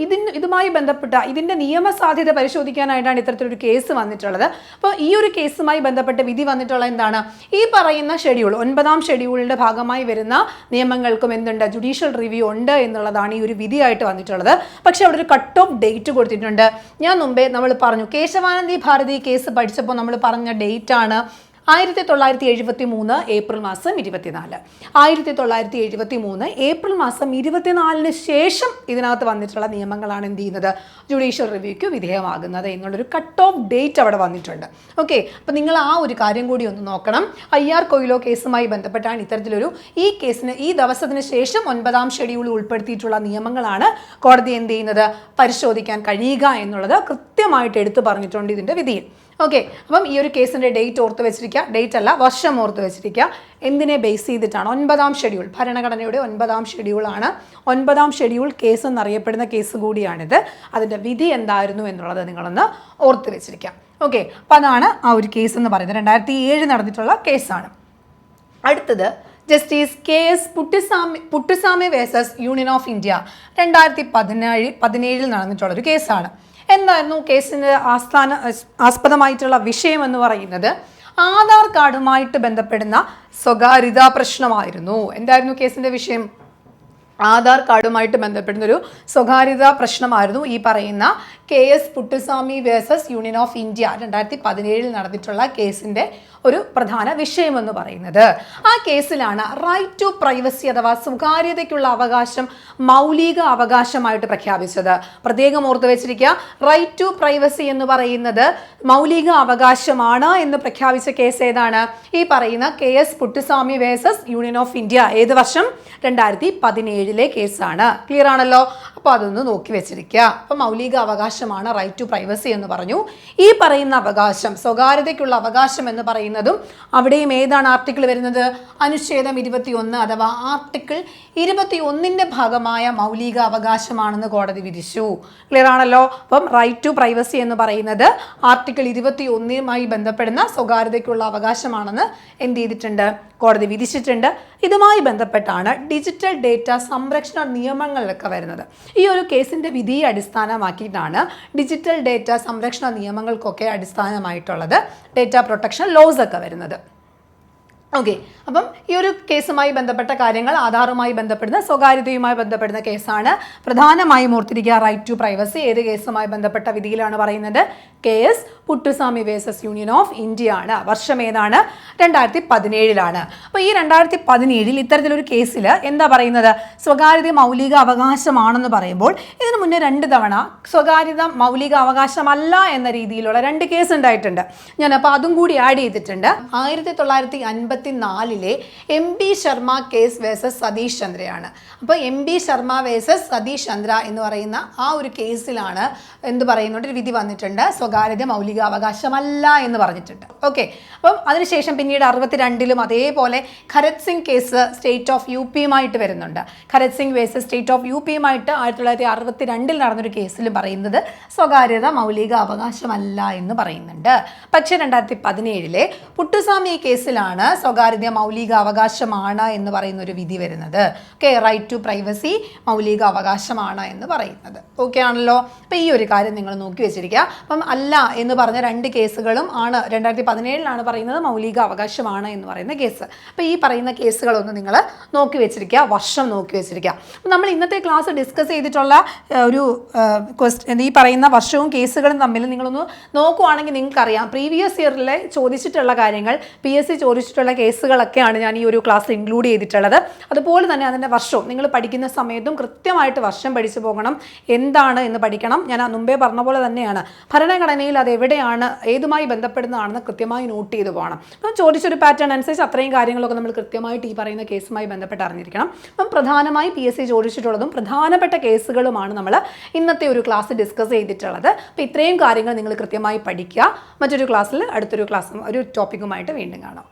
Speaker 1: ഇതുമായി ബന്ധപ്പെട്ട ഇതിൻ്റെ നിയമസാധ്യത പരിശോധിക്കാനായിട്ടാണ് ഇത്തരത്തിലൊരു കേസ് വന്നിട്ടുള്ളത്. അപ്പോൾ ഈ ഒരു കേസുമായി ബന്ധപ്പെട്ട് വിധി വന്നിട്ടുള്ള എന്താണ്? ഈ പറയുന്ന ഷെഡ്യൂൾ 9ാം ഷെഡ്യൂളിൻ്റെ ഭാഗമായി വരുന്ന നിയമങ്ങൾക്കും എന്തുണ്ട്? ജുഡീഷ്യൽ റിവ്യൂ ഉണ്ട് എന്നുള്ളതാണ് ഈ ഒരു വിധിയായിട്ട് വന്നിട്ടുള്ളത്. പക്ഷെ അവിടെ ഒരു കട്ട് ഓഫ് ഡേറ്റ് കൊടുത്തിട്ടുണ്ട്. ഞാൻ മുമ്പേ നമ്മൾ പറഞ്ഞു കേശവാനന്ദി ഭാരതി കേസ് പഠിച്ചപ്പോൾ നമ്മൾ പറഞ്ഞ ഡേറ്റ് ആണ് 1973 ഏപ്രിൽ മാസം 24. 1973 ഏപ്രിൽ മാസം 24 ശേഷം ഇതിനകത്ത് വന്നിട്ടുള്ള നിയമങ്ങളാണ് എന്ത് ചെയ്യുന്നത്? ജുഡീഷ്യൽ റിവ്യൂക്ക് വിധേയമാകുന്നത് എന്നുള്ളൊരു കട്ട് ഓഫ് ഡേറ്റ് അവിടെ വന്നിട്ടുണ്ട്. ഓക്കെ, അപ്പോൾ നിങ്ങൾ ആ ഒരു കാര്യം കൂടി ഒന്ന് നോക്കണം. IR കൊയ്ലോ കേസുമായി ബന്ധപ്പെട്ടാണ് ഇത്തരത്തിലൊരു ഈ കേസിന് ഈ ദിവസത്തിന് ശേഷം 9ാം ഷെഡ്യൂൾ ഉൾപ്പെടുത്തിയിട്ടുള്ള നിയമങ്ങളാണ് കോടതി എന്ത് ചെയ്യുന്നത്? പരിശോധിക്കാൻ കഴിയുക എന്നുള്ളത് കൃത്യമായിട്ട് എടുത്തു പറഞ്ഞിട്ടുണ്ട് ഇതിൻ്റെ വിധിയിൽ. ഓക്കെ, അപ്പം ഈ ഒരു കേസിൻ്റെ ഡേറ്റ് ഓർത്ത് വെച്ചിരിക്കുക. ഡേറ്റ് അല്ല, വർഷം ഓർത്ത് വെച്ചിരിക്കുക. എന്തിനെ ബേസ് ചെയ്തിട്ടാണ്? 9ാം ഷെഡ്യൂൾ, ഭരണഘടനയുടെ 9ാം ഷെഡ്യൂളാണ്. 9ാം ഷെഡ്യൂൾ കേസ് എന്നറിയപ്പെടുന്ന കേസ് കൂടിയാണിത്. അതിൻ്റെ വിധി എന്തായിരുന്നു എന്നുള്ളത് നിങ്ങളൊന്ന് ഓർത്ത് വെച്ചിരിക്കുക. ഓക്കെ, അപ്പം അതാണ് ആ ഒരു കേസ് എന്ന് പറയുന്നത്. 2007 നടന്നിട്ടുള്ള കേസാണ്. അടുത്തത് justice KS Puttaswamy versus union of India. 2017 നടന്നിട്ടുള്ളൊരു കേസാണ്. എന്തായിരുന്നു കേസിൻ്റെ ആസ്പദമായിട്ടുള്ള വിഷയം എന്ന് പറയുന്നത്? ആധാർ കാർഡുമായിട്ട് ബന്ധപ്പെടുന്ന സ്വകാര്യതാ പ്രശ്നമായിരുന്നു. എന്തായിരുന്നു കേസിൻ്റെ വിഷയം? ആധാർ കാർഡുമായിട്ട് ബന്ധപ്പെടുന്ന ഒരു സ്വകാര്യതാ പ്രശ്നമായിരുന്നു ഈ പറയുന്ന KS Puttaswamy versus union of India 2017 നടന്നിട്ടുള്ള കേസിന്റെ ഒരു പ്രധാന വിഷയമെന്ന് പറയുന്നത്. ആ കേസിലാണ് റൈറ്റ് ടു പ്രൈവസി അഥവാ സ്വകാര്യതയ്ക്കുള്ള അവകാശം മൗലിക അവകാശമായിട്ട് പ്രഖ്യാപിച്ചത്. പ്രത്യേകം ഓർത്തു വെച്ചിരിക്കുക, റൈറ്റ് ടു പ്രൈവസി എന്ന് പറയുന്നത് മൗലിക അവകാശമാണ് എന്ന് പ്രഖ്യാപിച്ച കേസ് ഏതാണ്? ഈ പറയുന്ന KS Puttaswamy versus union of India. ഏത് വർഷം? 2017 കേസാണ്. ക്ലിയർ ആണല്ലോ? അപ്പോൾ അതൊന്ന് നോക്കി വെച്ചിരിക്കുക. അപ്പോൾ മൗലിക അവകാശമാണ് റൈറ്റ് ടു പ്രൈവസി എന്ന് പറഞ്ഞു. ഈ പറയുന്ന അവകാശം, സ്വകാര്യതയ്ക്കുള്ള അവകാശം എന്ന് പറയുന്നതും അവിടെയും ഏതാണ് ആർട്ടിക്കിൾ വരുന്നത്? അനുച്ഛേദം 21 അഥവാ ആർട്ടിക്കിൾ 21ന്റെ ഭാഗമായ മൗലിക അവകാശമാണെന്ന് കോടതി വിധിച്ചു. ക്ലിയർ ആണല്ലോ? അപ്പം റൈറ്റ് ടു പ്രൈവസി എന്ന് പറയുന്നത് ആർട്ടിക്കിൾ 21മായി ബന്ധപ്പെടുന്ന സ്വകാര്യതയ്ക്കുള്ള അവകാശമാണെന്ന് എന്ത് ചെയ്തിട്ടുണ്ട്? കോടതി വിധിച്ചിട്ടുണ്ട്. ഇതുമായി ബന്ധപ്പെട്ടാണ് ഡിജിറ്റൽ ഡേറ്റ സംരക്ഷണ നിയമങ്ങളിലൊക്കെ വരുന്നത്. ഈ ഒരു കേസിൻ്റെ വിധിയെ അടിസ്ഥാനമാക്കിയിട്ടാണ് ഡിജിറ്റൽ ഡേറ്റ സംരക്ഷണ നിയമങ്ങൾക്കൊക്കെ അടിസ്ഥാനമായിട്ടുള്ളത് ഡേറ്റ പ്രൊട്ടക്ഷൻ ലോസ് ഒക്കെ വരുന്നത്. ഓക്കെ, അപ്പം ഈ ഒരു കേസുമായി ബന്ധപ്പെട്ട കാര്യങ്ങൾ, ആധാറുമായി ബന്ധപ്പെടുന്ന സ്വകാര്യതയുമായി ബന്ധപ്പെടുന്ന കേസാണ്. പ്രധാനമായും ഓർത്തിരിക്കുക, റൈറ്റ് ടു പ്രൈവസി ഏത് കേസുമായി ബന്ധപ്പെട്ട വിധിയിലാണ് പറയുന്നത്? KS Puttaswamy versus union of India ആണ്. വർഷം ഏതാണ്? 2017. അപ്പോൾ ഈ 2017 ഇത്തരത്തിലൊരു കേസിൽ എന്താ പറയുന്നത്? സ്വകാര്യത മൗലിക അവകാശമാണെന്ന് പറയുമ്പോൾ ഇതിനു മുന്നേ 2 തവണ സ്വകാര്യത മൗലിക അവകാശമല്ല എന്ന രീതിയിലുള്ള 2 കേസ് ഉണ്ടായിട്ടുണ്ട്. ഞാൻ അപ്പോൾ അതും കൂടി ആഡ് ചെയ്തിട്ടുണ്ട്. 1954 MB Sharma case versus Satish ചന്ദ്രയാണ്. അപ്പോൾ MB ശർമ്മ വേഴ്സസ് സതീഷ് ചന്ദ്ര എന്ന് പറയുന്ന ആ ഒരു കേസിലാണ് എന്ത് പറയുന്നുണ്ട്? ഒരു വിധി വന്നിട്ടുണ്ട്, സ്വകാര്യത മൗലിക അവകാശമല്ല എന്ന് പറഞ്ഞിട്ടുണ്ട്. ഓക്കെ, അപ്പം അതിനുശേഷം പിന്നീട് 62 അതേപോലെ ഖരത് സിംഗ് കേസ് സ്റ്റേറ്റ് ഓഫ് UPയുമായിട്ട് വരുന്നുണ്ട്. ഖരത് സിംഗ് വേഴ്സസ് സ്റ്റേറ്റ് ഓഫ് UPയുമായിട്ട് 1962 നടന്നൊരു കേസിൽ പറയുന്നത് സ്വകാര്യത മൗലിക അവകാശമല്ല എന്ന് പറയുന്നുണ്ട്. പക്ഷേ 2017 പുട്ടുസ്വാമി കേസിലാണ് സ്വകാര്യത മൗലിക അവകാശമാണ് എന്ന് പറയുന്ന ഒരു വിധി വരുന്നത്. ഓക്കെ, റൈറ്റ് ടു പ്രൈവസി മൗലിക അവകാശമാണ് എന്ന് പറയുന്നത്. ഓക്കെ ആണല്ലോ? അപ്പം ഈ ഒരു കാര്യം നിങ്ങൾ നോക്കി വെച്ചിരിക്കുക. അപ്പം അല്ല എന്ന് പറഞ്ഞ 2 കേസുകളും ആണ് 2017 പറയുന്നത് മൗലിക അവകാശമാണ് എന്ന് പറയുന്ന കേസ്. അപ്പോൾ ഈ പറയുന്ന കേസുകളൊന്ന് നിങ്ങൾ നോക്കി വെച്ചിരിക്കുക, വർഷം നോക്കി വെച്ചിരിക്കുക. അപ്പം നമ്മൾ ഇന്നത്തെ ക്ലാസ് ഡിസ്കസ് ചെയ്തിട്ടുള്ള ഒരു ഈ പറയുന്ന വർഷവും കേസുകളും തമ്മിൽ നിങ്ങളൊന്ന് നോക്കുവാണെങ്കിൽ നിങ്ങൾക്കറിയാം, പ്രീവിയസ് ഇയറിലെ ചോദിച്ചിട്ടുള്ള കാര്യങ്ങൾ, PSC ചോദിച്ചിട്ടുള്ള കേസുകളൊക്കെയാണ് ഞാൻ ഈ ഒരു ക്ലാസ്സിൽ ഇൻക്ലൂഡ് ചെയ്തിട്ടുള്ളത്. അതുപോലെ തന്നെ അതിൻ്റെ വർഷവും നിങ്ങൾ പഠിക്കുന്ന സമയത്തും കൃത്യമായിട്ട് വർഷം പഠിച്ചു പോകണം, എന്താണ് എന്ന് പഠിക്കണം. ഞാൻ മുമ്പേ പറഞ്ഞ പോലെ തന്നെയാണ്, ഭരണഘടനയിൽ അത് എവിടെയാണ്, ഏതുമായി ബന്ധപ്പെടുന്നതാണെന്ന് കൃത്യമായി നോട്ട് ചെയ്ത് പോകണം. അപ്പം ചോദിച്ചൊരു പാറ്റേൺ അനുസരിച്ച് അത്രയും കാര്യങ്ങളൊക്കെ നമ്മൾ കൃത്യമായിട്ട് ഈ പറയുന്ന കേസുമായി ബന്ധപ്പെട്ട് അറിഞ്ഞിരിക്കണം. അപ്പം പ്രധാനമായി PSC ചോദിച്ചിട്ടുള്ളതും പ്രധാനപ്പെട്ട കേസുകളുമാണ് നമ്മൾ ഇന്നത്തെ ഒരു ക്ലാസ് ഡിസ്കസ് ചെയ്തിട്ടുള്ളത്. അപ്പോൾ ഇത്രയും കാര്യങ്ങൾ നിങ്ങൾ കൃത്യമായി പഠിക്കുക. മറ്റൊരു ക്ലാസ്സിൽ അടുത്തൊരു ക്ലാസ് ഒരു ടോപ്പിക്കുമായിട്ട് വീണ്ടും കാണാം.